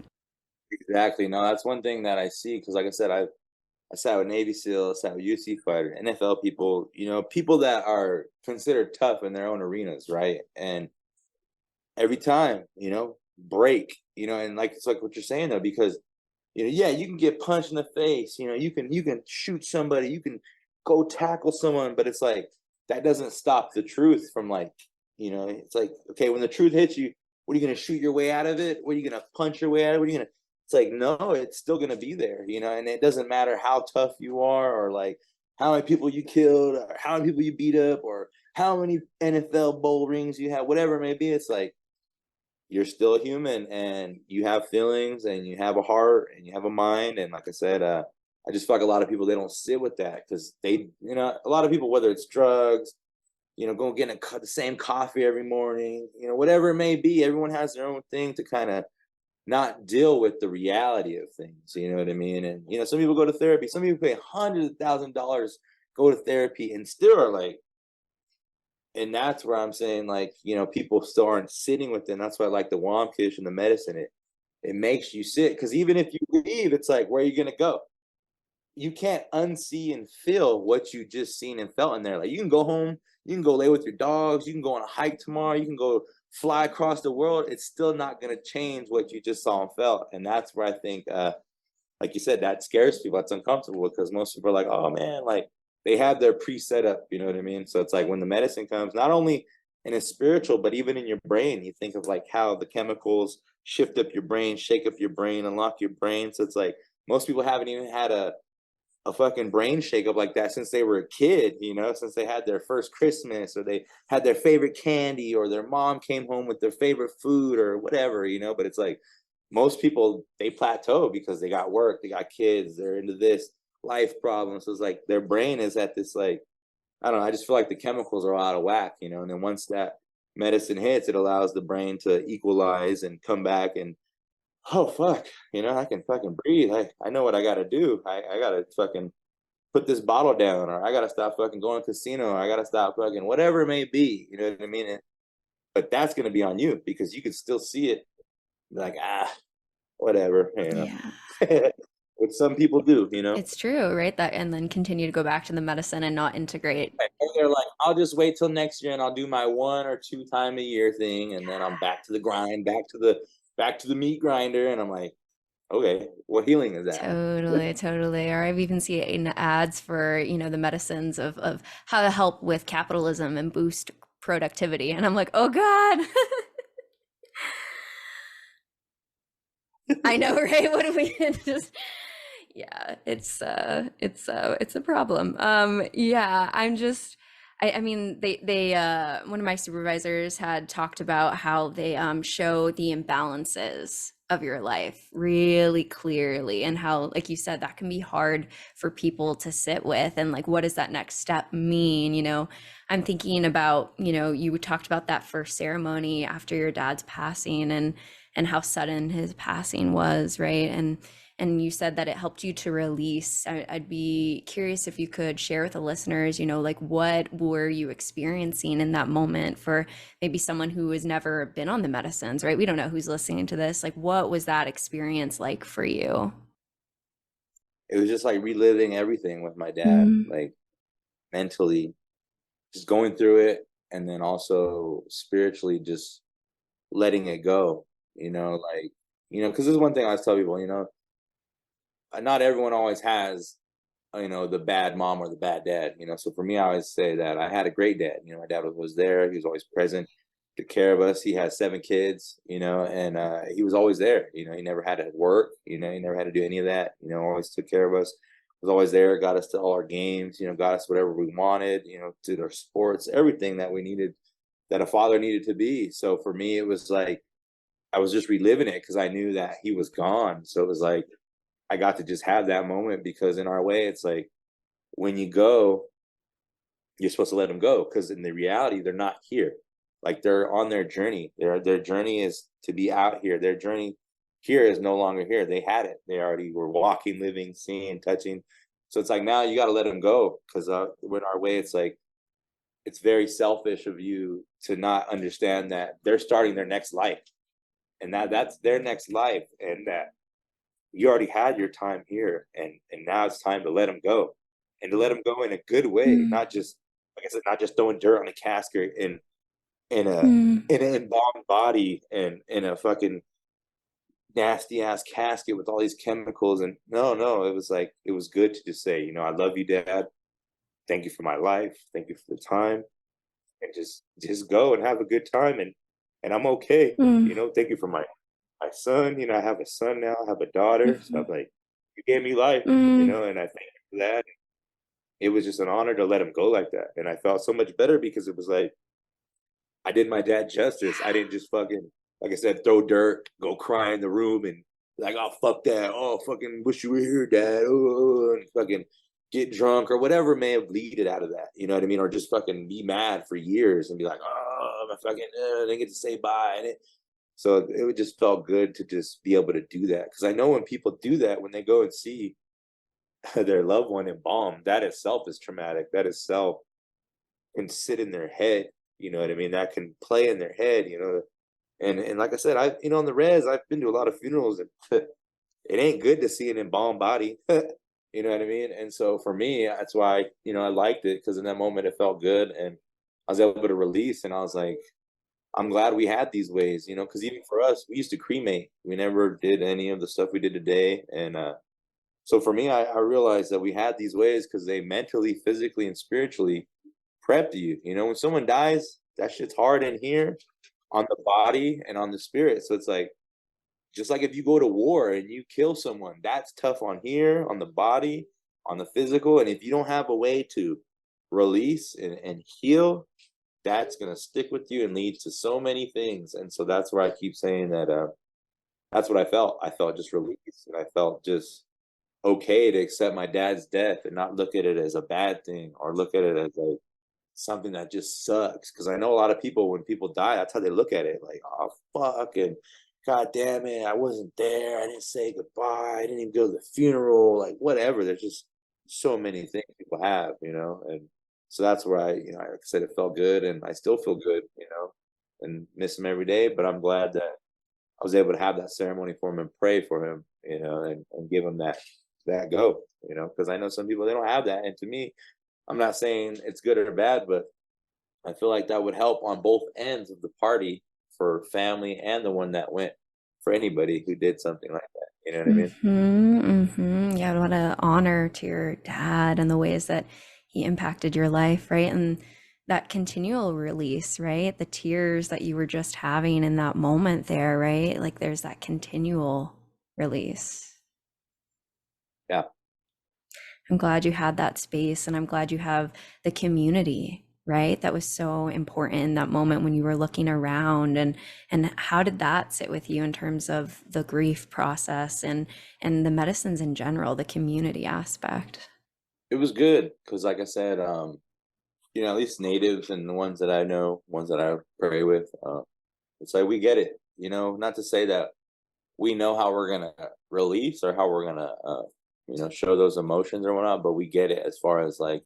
Exactly. No, that's one thing that I see, because like I said, I sat with Navy SEAL, sat with UC fighter, NFL people, people that are considered tough in their own arenas, right? And every time, break, and like it's like what you're saying though, because yeah, you can get punched in the face, you can shoot somebody, you can go tackle someone, but it's like that doesn't stop the truth from, like, it's like, okay, when the truth hits you, what are you gonna shoot your way out of it? What are you gonna punch your way out of it? What are you gonna, it's like, no, it's still gonna be there, and it doesn't matter how tough you are, or like how many people you killed, or how many people you beat up, or how many NFL bowl rings you have, whatever it may be. It's like, you're still human, and you have feelings, and you have a heart, and you have a mind. And like I said, I just feel like a lot of people, they don't sit with that, because they, a lot of people, whether it's drugs, go get the same coffee every morning, whatever it may be, everyone has their own thing to kind of not deal with the reality of things. You know what I mean? And some people go to therapy, some people pay hundreds of $1,000s, go to therapy, and still are like, and that's where I'm saying, like, people still aren't sitting with it. And that's why I like the Womkish and the medicine. It makes you sit, because even if you leave, it's like, where are you gonna go? You can't unsee and feel what you just seen and felt in there. Like, you can go home, you can go lay with your dogs, you can go on a hike tomorrow, you can go fly across the world. It's still not gonna change what you just saw and felt. And that's where I think, like you said, that scares people. That's uncomfortable, because most people are like, oh man, like, they have their pre-set up, you know what I mean? So it's like, when the medicine comes, not only in a spiritual, but even in your brain, you think of like how the chemicals shift up your brain, shake up your brain, unlock your brain. So it's like, most people haven't even had a fucking brain shakeup like that since they were a kid, since they had their first Christmas, or they had their favorite candy, or their mom came home with their favorite food, or whatever, but it's like, most people, they plateau because they got work, they got kids, they're into this life problem. So it's like their brain is at this, like, I don't know, I just feel like the chemicals are out of whack, you know, and then once that medicine hits, it allows the brain to equalize and come back and, oh fuck, you know, I can fucking breathe. I know what I gotta do. I gotta fucking put this bottle down, or I gotta stop fucking going to casino, or I gotta stop fucking whatever it may be. You know what I mean? But that's gonna be on you because you can still see it, like, whatever, you know.
Yeah.
Which some people do, you know.
It's true, right? That and then continue to go back to the medicine and not integrate.
And they're like, I'll just wait till next year and I'll do my 1 or 2 time a year thing, and then I'm back to the grind, back to the meat grinder, and I'm like, okay, what healing is that?
Totally, totally. Or I've even seen ads for, the medicines of how to help with capitalism and boost productivity. And I'm like, oh God. I know, right? What do we just yeah, it's a problem. Yeah, I mean they one of my supervisors had talked about how they show the imbalances of your life really clearly, and how, like you said, that can be hard for people to sit with, and like what does that next step mean, I'm thinking about, you talked about that first ceremony after your dad's passing, and how sudden his passing was, right? And you said that it helped you to release. I'd be curious if you could share with the listeners, like what were you experiencing in that moment for maybe someone who has never been on the medicines, right? We don't know who's listening to this. Like, what was that experience like for you?
It was just like reliving everything with my dad,
Mm,
like mentally, just going through it, and then also spiritually just letting it go, like, because this is one thing I always tell people, not everyone always has, the bad mom or the bad dad, so for me, I always say that I had a great dad. My dad was there, he was always present, took care of us. He has 7 kids, and he was always there. He never had to work, he never had to do any of that, always took care of us, was always there, got us to all our games, got us whatever we wanted, to our sports, everything that we needed, that a father needed to be. So for me, it was like I was just reliving it because I knew that he was gone. So it was like I got to just have that moment, because in our way, it's like when you go, you're supposed to let them go, because in the reality, they're not here. Like, they're on their journey. Their journey is to be out here. Their journey here is no longer here. They had it. They already were walking, living, seeing, touching. So it's like now you got to let them go, because in our way, it's like it's very selfish of you to not understand that they're starting their next life, and that's their next life, and that you already had your time here, and now it's time to let them go, and to let them go in a good way,
mm,
not just, like I said, not just throwing dirt on a casket in a
mm,
in an embalmed body and in a fucking nasty ass casket with all these chemicals. And no, it was like it was good to just say, I love you, Dad. Thank you for my life. Thank you for the time, and just go and have a good time, and I'm okay.
mm,
Thank you for my son. I have a son now. I have a daughter. So
mhm,
I'm like, you gave me life,
mm,
and I thank you for that. It was just an honor to let him go like that, and I felt so much better because it was like I did my dad justice. I didn't just fucking, like I said, throw dirt, go cry in the room, and like, oh fuck that, oh fucking wish you were here, Dad, oh, and fucking get drunk or whatever may have leaded out of that. You know what I mean? Or just fucking be mad for years and be like, oh, my fucking, I didn't get to say bye. So it would just felt good to just be able to do that, because I know when people do that, when they go and see their loved one embalmed, that itself is traumatic. That itself can sit in their head. You know what I mean? That can play in their head. And like I said, on the res, I've been to a lot of funerals, and it ain't good to see an embalmed body. You know what I mean? And so for me, that's why I liked it, because in that moment it felt good, and I was able to release, and I was like, I'm glad we had these ways, because even for us, we used to cremate. We never did any of the stuff we did today. And so for me, I realized that we had these ways because they mentally, physically, and spiritually prep you. When someone dies, that shit's hard in here on the body and on the spirit. So it's like, just like if you go to war and you kill someone, that's tough on here, on the body, on the physical. And if you don't have a way to release and heal, that's going to stick with you and lead to so many things. And so that's where I keep saying that that's what I felt. I felt just released, and I felt just okay to accept my dad's death and not look at it as a bad thing, or look at it as like something that just sucks. Because I know a lot of people, when people die, that's how they look at it. Like, oh fuck, and God damn it, I wasn't there. I didn't say goodbye. I didn't even go to the funeral. Like whatever. There's just so many things people have, and so that's where like I said, it felt good, and I still feel good, and miss him every day. But I'm glad that I was able to have that ceremony for him and pray for him, and give him that go, because I know some people, they don't have that, and to me, I'm not saying it's good or bad, but I feel like that would help on both ends of the party, for family and the one that went, for anybody who did something like that. You know what I mean?
Yeah, what a honor to your dad and the ways that he impacted your life, right? And that continual release, right? The tears that you were just having in that moment there, right? Like there's that continual release.
Yeah.
I'm glad you had that space, and I'm glad you have the community, right? That was so important in that moment when you were looking around. And how did that sit with you in terms of the grief process and the medicines in general, the community aspect?
It was good because, like I said, at least natives and the ones that I know, ones that I pray with, it's like we get it. Not to say that we know how we're gonna release or how we're gonna, show those emotions or whatnot, but we get it as far as like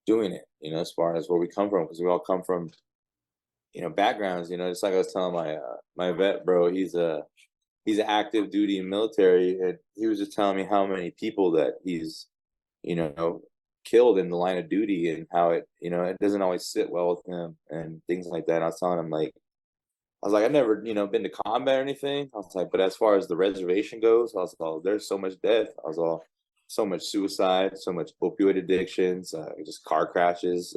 doing it. As far as where we come from, because we all come from, backgrounds. Just like I was telling my vet bro, he's an active duty military, and he was just telling me how many people that he's, you know, killed in the line of duty, and how it doesn't always sit well with him and things like that. And I was telling him, like, I was like, I've never, been to combat or anything. I was like, but as far as the reservation goes, I was like, there's so much death. I was all, so much suicide, so much opioid addictions, just car crashes,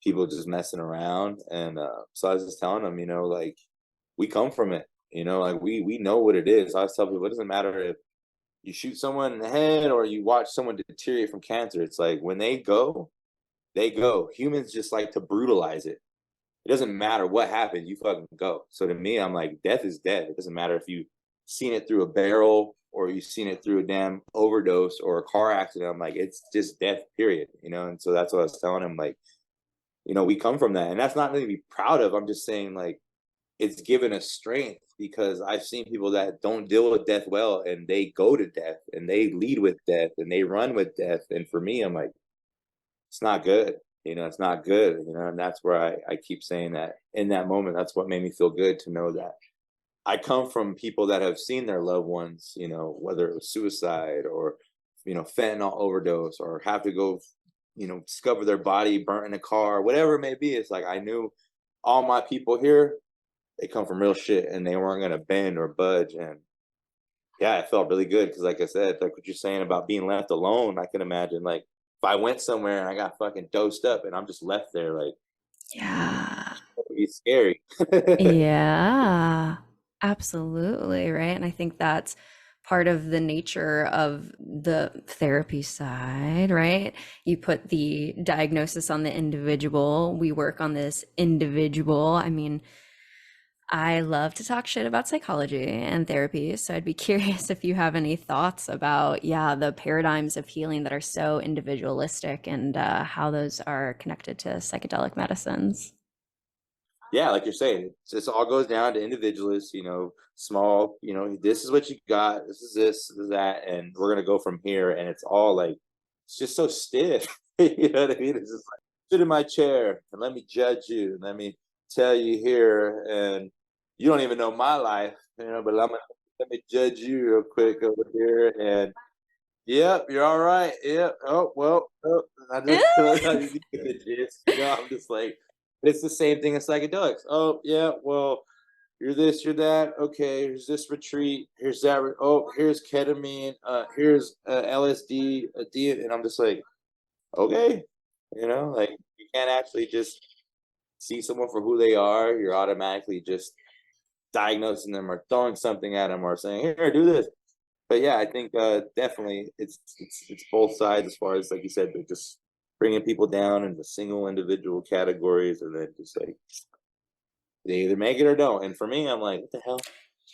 people just messing around. And so I was just telling them, like, we come from it, like we know what it is. I always tell people, it doesn't matter if you shoot someone in the head or you watch someone deteriorate from cancer. It's like when they go, they go. Humans just like to brutalize it. It doesn't matter what happened, you fucking go. So to me, I'm like, death is death. It doesn't matter if you seen it through a barrel or you've seen it through a damn overdose or a car accident. I'm like, it's just death, period. And so that's what I was telling him, like, we come from that. And that's not really to be proud of. I'm just saying, like, it's given us strength, because I've seen people that don't deal with death well, and they go to death and they lead with death and they run with death. And for me, I'm like, it's not good. It's not good. And that's where I keep saying that in that moment, that's what made me feel good, to know that I come from people that have seen their loved ones, whether it was suicide or, fentanyl overdose, or have to go, discover their body burnt in a car, whatever it may be. It's like, I knew all my people here, they come from real shit, and they weren't going to bend or budge. And yeah, it felt really good. Cause like I said, like what you're saying about being left alone, I can imagine, like, if I went somewhere and I got fucking dosed up and I'm just left there, like,
Yeah.
it would be scary.
Yeah, absolutely, right? And I think that's part of the nature of the therapy side, right? You put the diagnosis on the individual. We work on this individual. I mean, I love to talk shit about psychology and therapy, so I'd be curious if you have any thoughts about, yeah, the paradigms of healing that are so individualistic, and how those are connected to psychedelic medicines.
Yeah, like you're saying, it all goes down to individualists, small, this is what you got, this is that, and we're gonna go from here. And it's all like, it's just so stiff. You know what I mean? It's just like, sit in my chair and let me judge you, and let me tell you here, and you don't even know my life, but let me judge you real quick over here. And yep, you're all right. Yep. Oh well. Oh, I just I'm just like, it's the same thing as psychedelics. Oh yeah, well, you're this, you're that. Okay, here's this retreat. Here's that. Oh, here's ketamine. Here's LSD. And I'm just like, okay, like, you can't actually just see someone for who they are. You're automatically just diagnosing them or throwing something at them or saying, here, do this. But yeah, I think definitely it's both sides, as far as, like you said, they're just bringing people down into single individual categories, and then just like, they either make it or don't. And for me, I'm like, what the hell?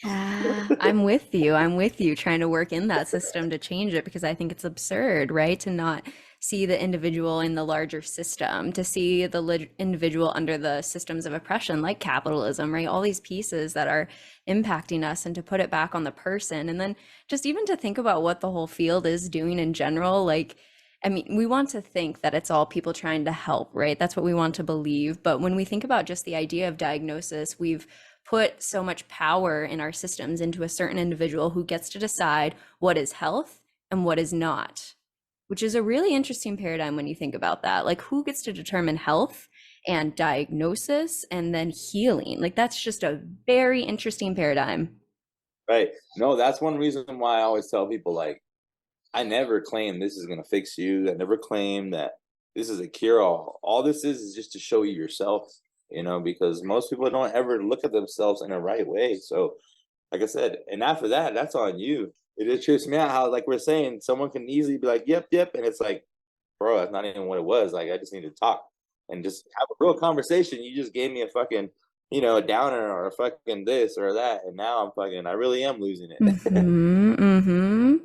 Yeah, I'm with you. I'm with you trying to work in that system to change it, because I think it's absurd, right? To not see the individual in the larger system, to see the individual under the systems of oppression like capitalism, right? All these pieces that are impacting us, and to put it back on the person. And then just even to think about what the whole field is doing in general. Like, I mean, we want to think that it's all people trying to help, right? That's what we want to believe. But when we think about just the idea of diagnosis, we've put so much power in our systems into a certain individual who gets to decide what is health and what is not, which is a really interesting paradigm when you think about that. Like, who gets to determine health and diagnosis and then healing? Like, that's just a very interesting paradigm.
Right. No, that's one reason why I always tell people, like, I never claim this is going to fix you. I never claim that this is a cure all this is just to show you yourself, because most people don't ever look at themselves in a right way. So, like I said, and after that, that's on you. It just trips me out how, like we're saying, someone can easily be like, yep, yep. And it's like, bro, that's not even what it was. Like, I just need to talk and just have a real conversation. You just gave me a fucking, a downer or a fucking this or that. And now I really am losing it.
Mm-hmm, mm-hmm.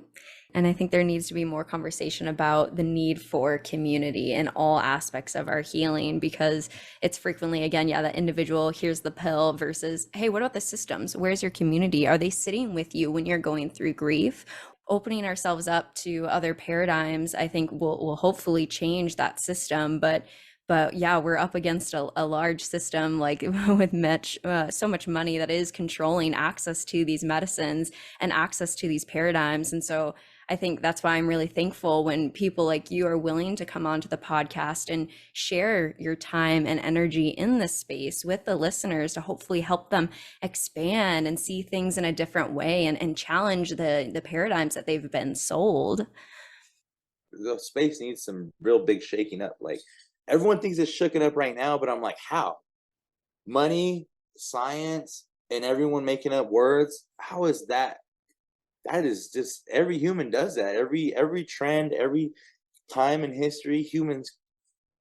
And I think there needs to be more conversation about the need for community in all aspects of our healing, because it's frequently, again, yeah, the individual, here's the pill versus, hey, what about the systems? Where's your community? Are they sitting with you when you're going through grief? Opening ourselves up to other paradigms, I think will hopefully change that system. But yeah, we're up against a large system, like with so much money, that is controlling access to these medicines and access to these paradigms. And so I think that's why I'm really thankful when people like you are willing to come onto the podcast and share your time and energy in this space with the listeners, to hopefully help them expand and see things in a different way, and challenge the paradigms that they've been sold.
The space needs some real big shaking up. Like, everyone thinks it's shooken up right now, but I'm like, how? Money, science, and everyone making up words. How is that? That is just, every human does that. Every trend, every time in history, humans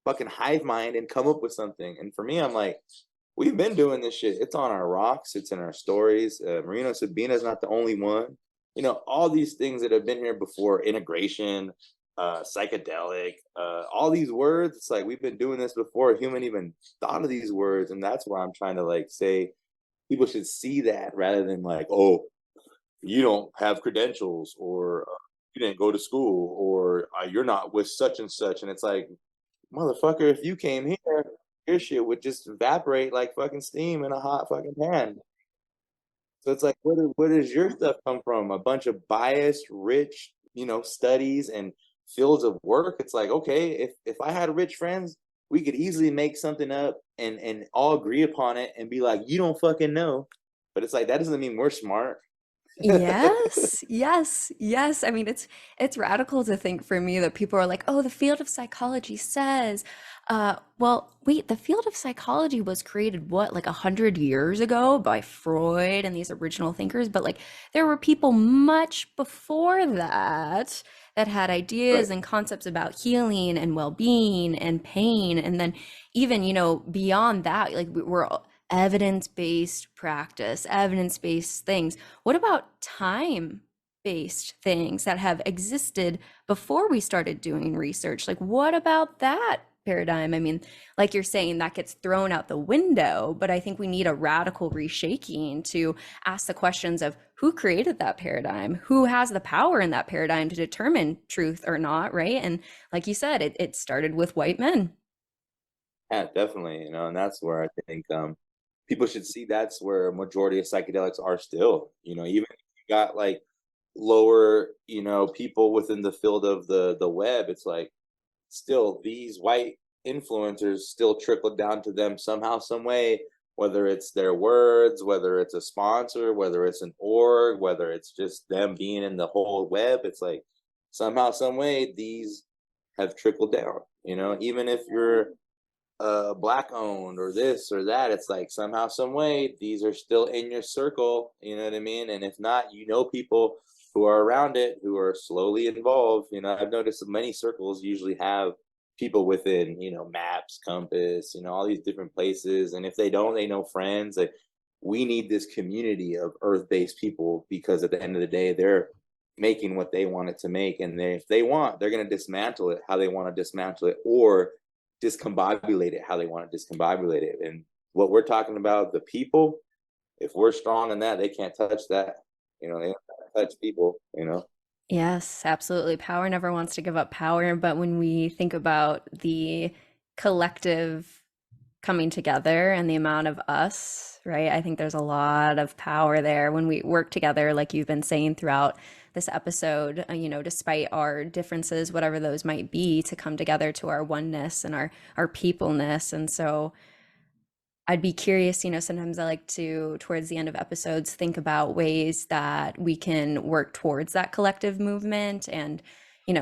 fucking hive mind and come up with something. And for me, I'm like, we've been doing this shit. It's on our rocks. It's in our stories. Marino Sabina is not the only one. All these things that have been here before, integration, psychedelic, all these words. It's like, we've been doing this before a human even thought of these words. And that's why I'm trying to, like, say people should see that, rather than like, oh, you don't have credentials, or you didn't go to school, or you're not with such and such. And it's like, motherfucker, if you came here, your shit would just evaporate like fucking steam in a hot fucking pan. So it's like, where does your stuff come from? A bunch of biased, rich, studies and fields of work. It's like, okay, if I had rich friends, we could easily make something up and all agree upon it and be like, you don't fucking know. But it's like, that doesn't mean we're smart.
Yes, yes, yes. I mean, it's radical to think for me that people are like, "Oh, the field of psychology says," well, wait, the field of psychology was created what, like 100 years ago by Freud and these original thinkers, but like there were people much before that that had
Right.
ideas and concepts about healing and well-being and pain, and then even, beyond that, like we're evidence-based practice, evidence-based things. What about time-based things that have existed before we started doing research? Like, what about that paradigm? I mean, like you're saying, that gets thrown out the window, but I think we need a radical reshaking to ask the questions of who created that paradigm, who has the power in that paradigm to determine truth or not, right? And like you said, it started with white men.
Yeah, definitely. And that's where I think people should see that's where a majority of psychedelics are still. Even if you got like lower, people within the field of the web, it's like, still these white influencers still trickle down to them somehow, some way, whether it's their words, whether it's a sponsor, whether it's an org, whether it's just them being in the whole web. It's like, somehow, some way, these have trickled down. Even if you're black owned or this or that, it's like, somehow, some way, these are still in your circle. You know what I mean? And if not, people who are around it, who are slowly involved. I've noticed that many circles usually have people within, maps, compass, all these different places. And if they don't, they know friends. Like, we need this community of earth-based people, because at the end of the day, they're making what they want it to make. And if they want, they're going to dismantle it how they want to dismantle it, or discombobulate it how they want to discombobulate it. And what we're talking about, the people, if we're strong in that, they can't touch that. They can't touch people.
Yes, absolutely. Power never wants to give up power, but when we think about the collective coming together and the amount of us, right? I think there's a lot of power there when we work together, like you've been saying throughout this episode, despite our differences, whatever those might be, to come together to our oneness and our peopleness. And so I'd be curious, sometimes I like to, towards the end of episodes, think about ways that we can work towards that collective movement. And,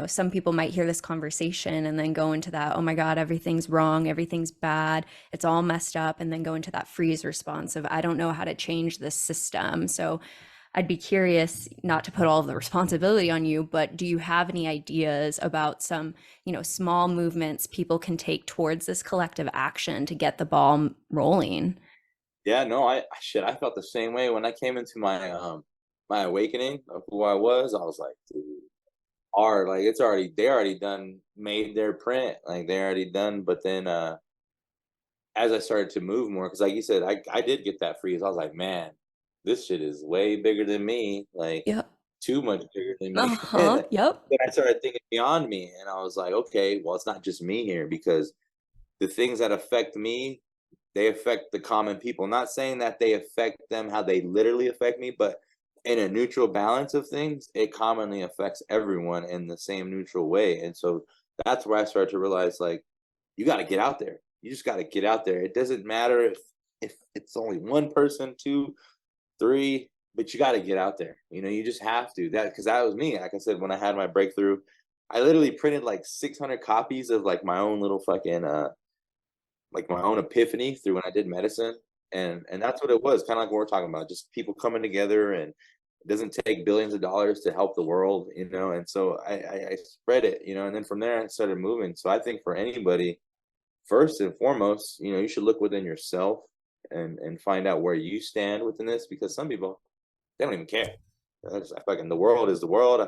some people might hear this conversation and then go into that, oh my God, everything's wrong, everything's bad, it's all messed up, and then go into that freeze response of, I don't know how to change this system. So I'd be curious, not to put all of the responsibility on you, but do you have any ideas about some, small movements people can take towards this collective action to get the ball rolling?
Yeah, no, I felt the same way when I came into my awakening of who I was. I was like, dude, like they already done made their print, like they already done. But then as I started to move more, because like you said, I did get that freeze. I was like, man, this shit is way bigger than me, like
Yep.
too much bigger than me. And
Uh-huh. Yep.
then I started thinking beyond me, and I was like, okay, well, it's not just me here, because the things that affect me, they affect the common people. Not saying that they affect them how they literally affect me, but in a neutral balance of things, it commonly affects everyone in the same neutral way. And so that's where I started to realize, like, you got to get out there. You just got to get out there. It doesn't matter if it's only one person, two, three, but you got to get out there. You just have to. Because that was me. Like I said, when I had my breakthrough, I literally printed like 600 copies of like my own little fucking like my own epiphany through when I did medicine. And that's what it was, kind of like what we're talking about, just people coming together. And it doesn't take billions of dollars to help the world. And so I spread it. And then from there I started moving. So I think for anybody, first and foremost, you should look within yourself and find out where you stand within this, because some people, they don't even care. The world is the world.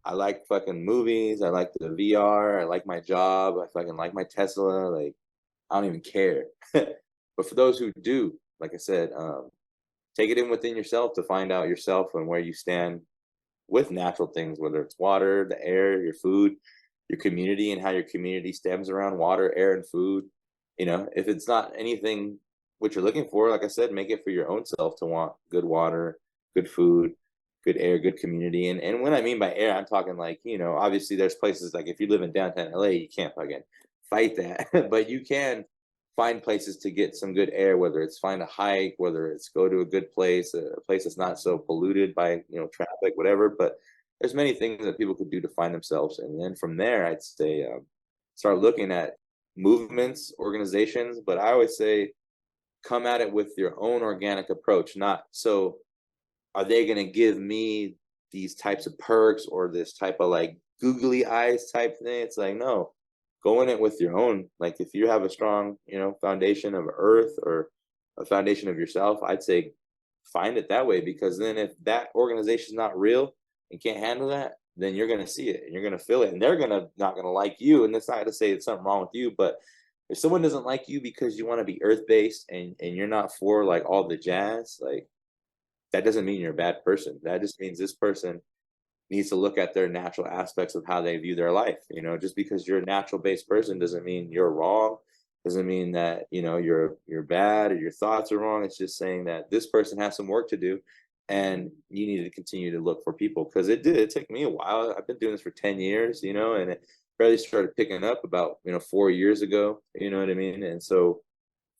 I like fucking movies. I like the VR. I like my job. I fucking like my Tesla. Like, I don't even care. But for those who do, like I said, take it in within yourself to find out yourself and where you stand with natural things, whether it's water, the air, your food, your community, and how your community stems around water, air, and food. If it's not anything what you're looking for, like I said, make it for your own self to want good water, good food, good air, good community. And when I mean by air, I'm talking like, obviously there's places like if you live in downtown LA, you can't fucking fight that. But you can find places to get some good air, whether it's find a hike, whether it's go to a good place, a place that's not so polluted by, traffic, whatever. But there's many things that people could do to find themselves. And then from there, I'd say start looking at movements, organizations. But I always say, come at it with your own organic approach. Not so, are they going to give me these types of perks or this type of like googly eyes type thing? It's like, no, go in it with your own. Like if you have a strong, foundation of earth or a foundation of yourself, I'd say find it that way, because then if that organization is not real and can't handle that, then you're going to see it and you're going to feel it, and they're not going to like you. And that's not to say it's something wrong with you, but if someone doesn't like you because you want to be earth based and you're not for like all the jazz, like that doesn't mean you're a bad person. That just means this person needs to look at their natural aspects of how they view their life. Just because you're a natural based person doesn't mean you're wrong. Doesn't mean that, you're bad or your thoughts are wrong. It's just saying that this person has some work to do, and you need to continue to look for people, because it took me a while. I've been doing this for 10 years, and it barely started picking up about, 4 years ago, you know what I mean? And so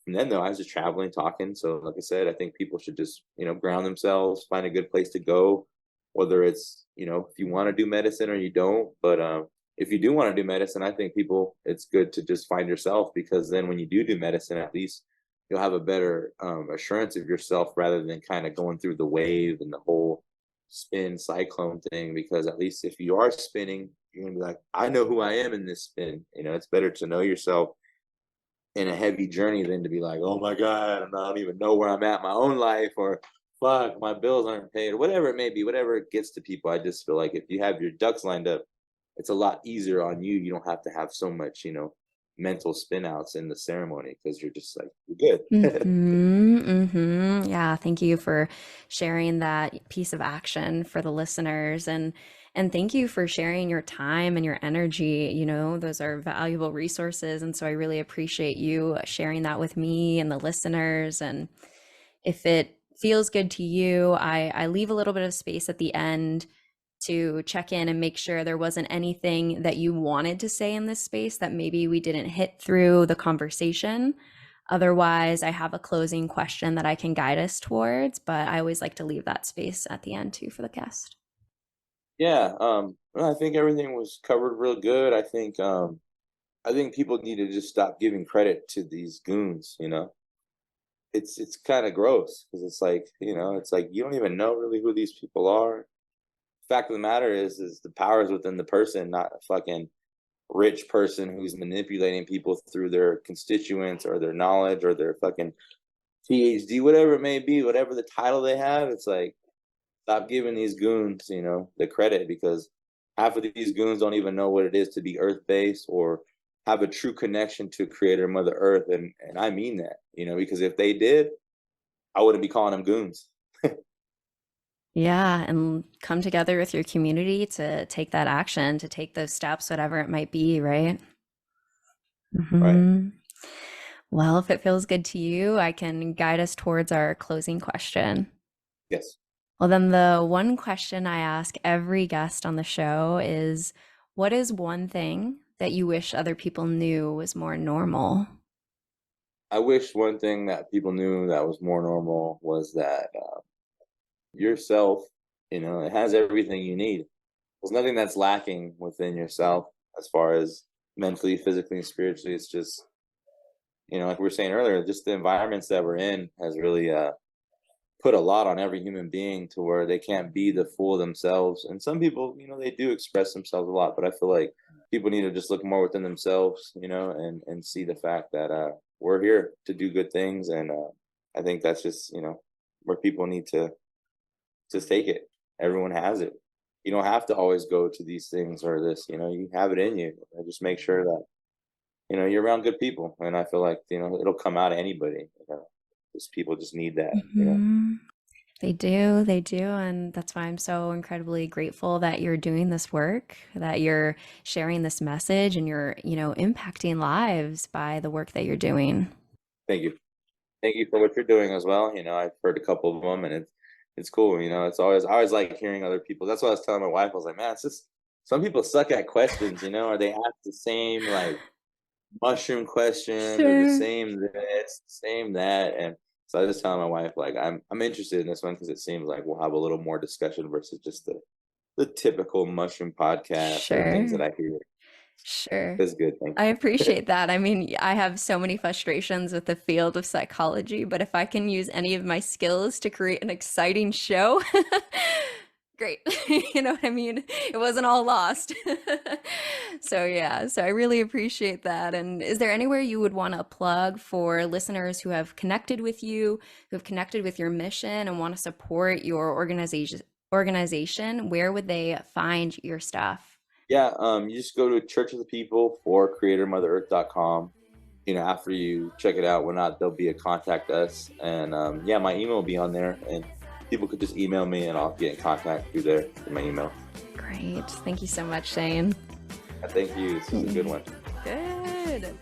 from then though, I was just traveling, talking. So like I said, I think people should just, ground themselves, find a good place to go, whether it's, if you want to do medicine or you don't. But if you do want to do medicine, I think it's good to just find yourself, because then when you do medicine, at least you'll have a better assurance of yourself, rather than kind of going through the wave and the whole spin cyclone thing. Because at least if you are spinning, you're gonna be like, I know who I am in this spin. It's better to know yourself in a heavy journey than to be like, oh my God, I don't even know where I'm at in my own life, or fuck, my bills aren't paid, or whatever it may be, whatever it gets to people. I just feel like if you have your ducks lined up, it's a lot easier on you. You don't have to have so much, mental spin outs in the ceremony because you're just like, you're good.
Yeah, thank you for sharing that piece of action for the listeners, and thank you for sharing your time and your energy. Those are valuable resources, and so I really appreciate you sharing that with me and the listeners. And if it feels good to you, I leave a little bit of space at the end to check in and make sure there wasn't anything that you wanted to say in this space that maybe we didn't hit through the conversation. Otherwise, I have a closing question that I can guide us towards, but I always like to leave that space at the end too for the guest.
Yeah, well, I think everything was covered real good. I think people need to just stop giving credit to these goons. It's kind of gross because it's like you don't even know really who these people are. Fact of the matter is the power is within the person, not a fucking rich person who's manipulating people through their constituents or their knowledge or their fucking PhD, whatever it may be, whatever the title they have. It's like, stop giving these goons, the credit, because half of these goons don't even know what it is to be earth based or have a true connection to Creator Mother Earth. And I mean that, because if they did, I wouldn't be calling them goons.
Yeah, and come together with your community to take that action, to take those steps, whatever it might be, right?
Right.
Well, if it feels good to you, I can guide us towards our closing question.
Yes.
Well, then the one question I ask every guest on the show is, what is one thing that you wish other people knew was more normal?
I wish one thing that people knew that was more normal was that yourself, it has everything you need. There's nothing that's lacking within yourself as far as mentally, physically, and spiritually. It's just, like we were saying earlier, just the environments that we're in has really put a lot on every human being to where they can't be the full themselves. And some people, they do express themselves a lot, but I feel like people need to just look more within themselves, and see the fact that we're here to do good things. And I think that's just, where people need to just take it. Everyone has it. You don't have to always go to these things or this, you have it in you. And just make sure that, you're around good people. And I feel like, it'll come out of anybody. Just people just need that.
They do. And that's why I'm so incredibly grateful that you're doing this work, that you're sharing this message, and you're, impacting lives by the work that you're doing.
Thank you. Thank you for what you're doing as well. I've heard a couple of them, and it's cool. I always like hearing other people. That's what I was telling my wife. I was like, man, it's just some people suck at questions, or they ask the same like mushroom questions or the
Sure.
same this, same that. And so I was just telling my wife, like, I'm interested in this one because it seems like we'll have a little more discussion versus just the typical mushroom podcast or things that
Sure.
I hear.
Sure.
That's good. Thank
I
you.
appreciate that. I mean, I have so many frustrations with the field of psychology, but if I can use any of my skills to create an exciting show, great. You know what I mean? It wasn't all lost. So yeah, so I really appreciate that. And is there anywhere you would want to plug for listeners who have connected with you, who have connected with your mission and want to support your organization? Where would they find your stuff?
Yeah, you just go to Church of the People for creatormotherearth.com. After you check it out, there'll be a contact us. And yeah, my email will be on there, and people could just email me and I'll get in contact through there, through my email.
Great. Thank you so much, Shane.
Thank you. This was a good one.
Good.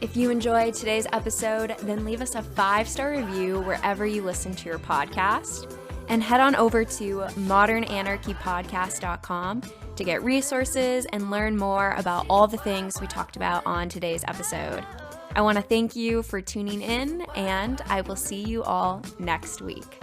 If you enjoyed today's episode, then leave us a 5-star review wherever you listen to your podcast. And head on over to modernanarchypodcast.com to get resources and learn more about all the things we talked about on today's episode. I want to thank you for tuning in, and I will see you all next week.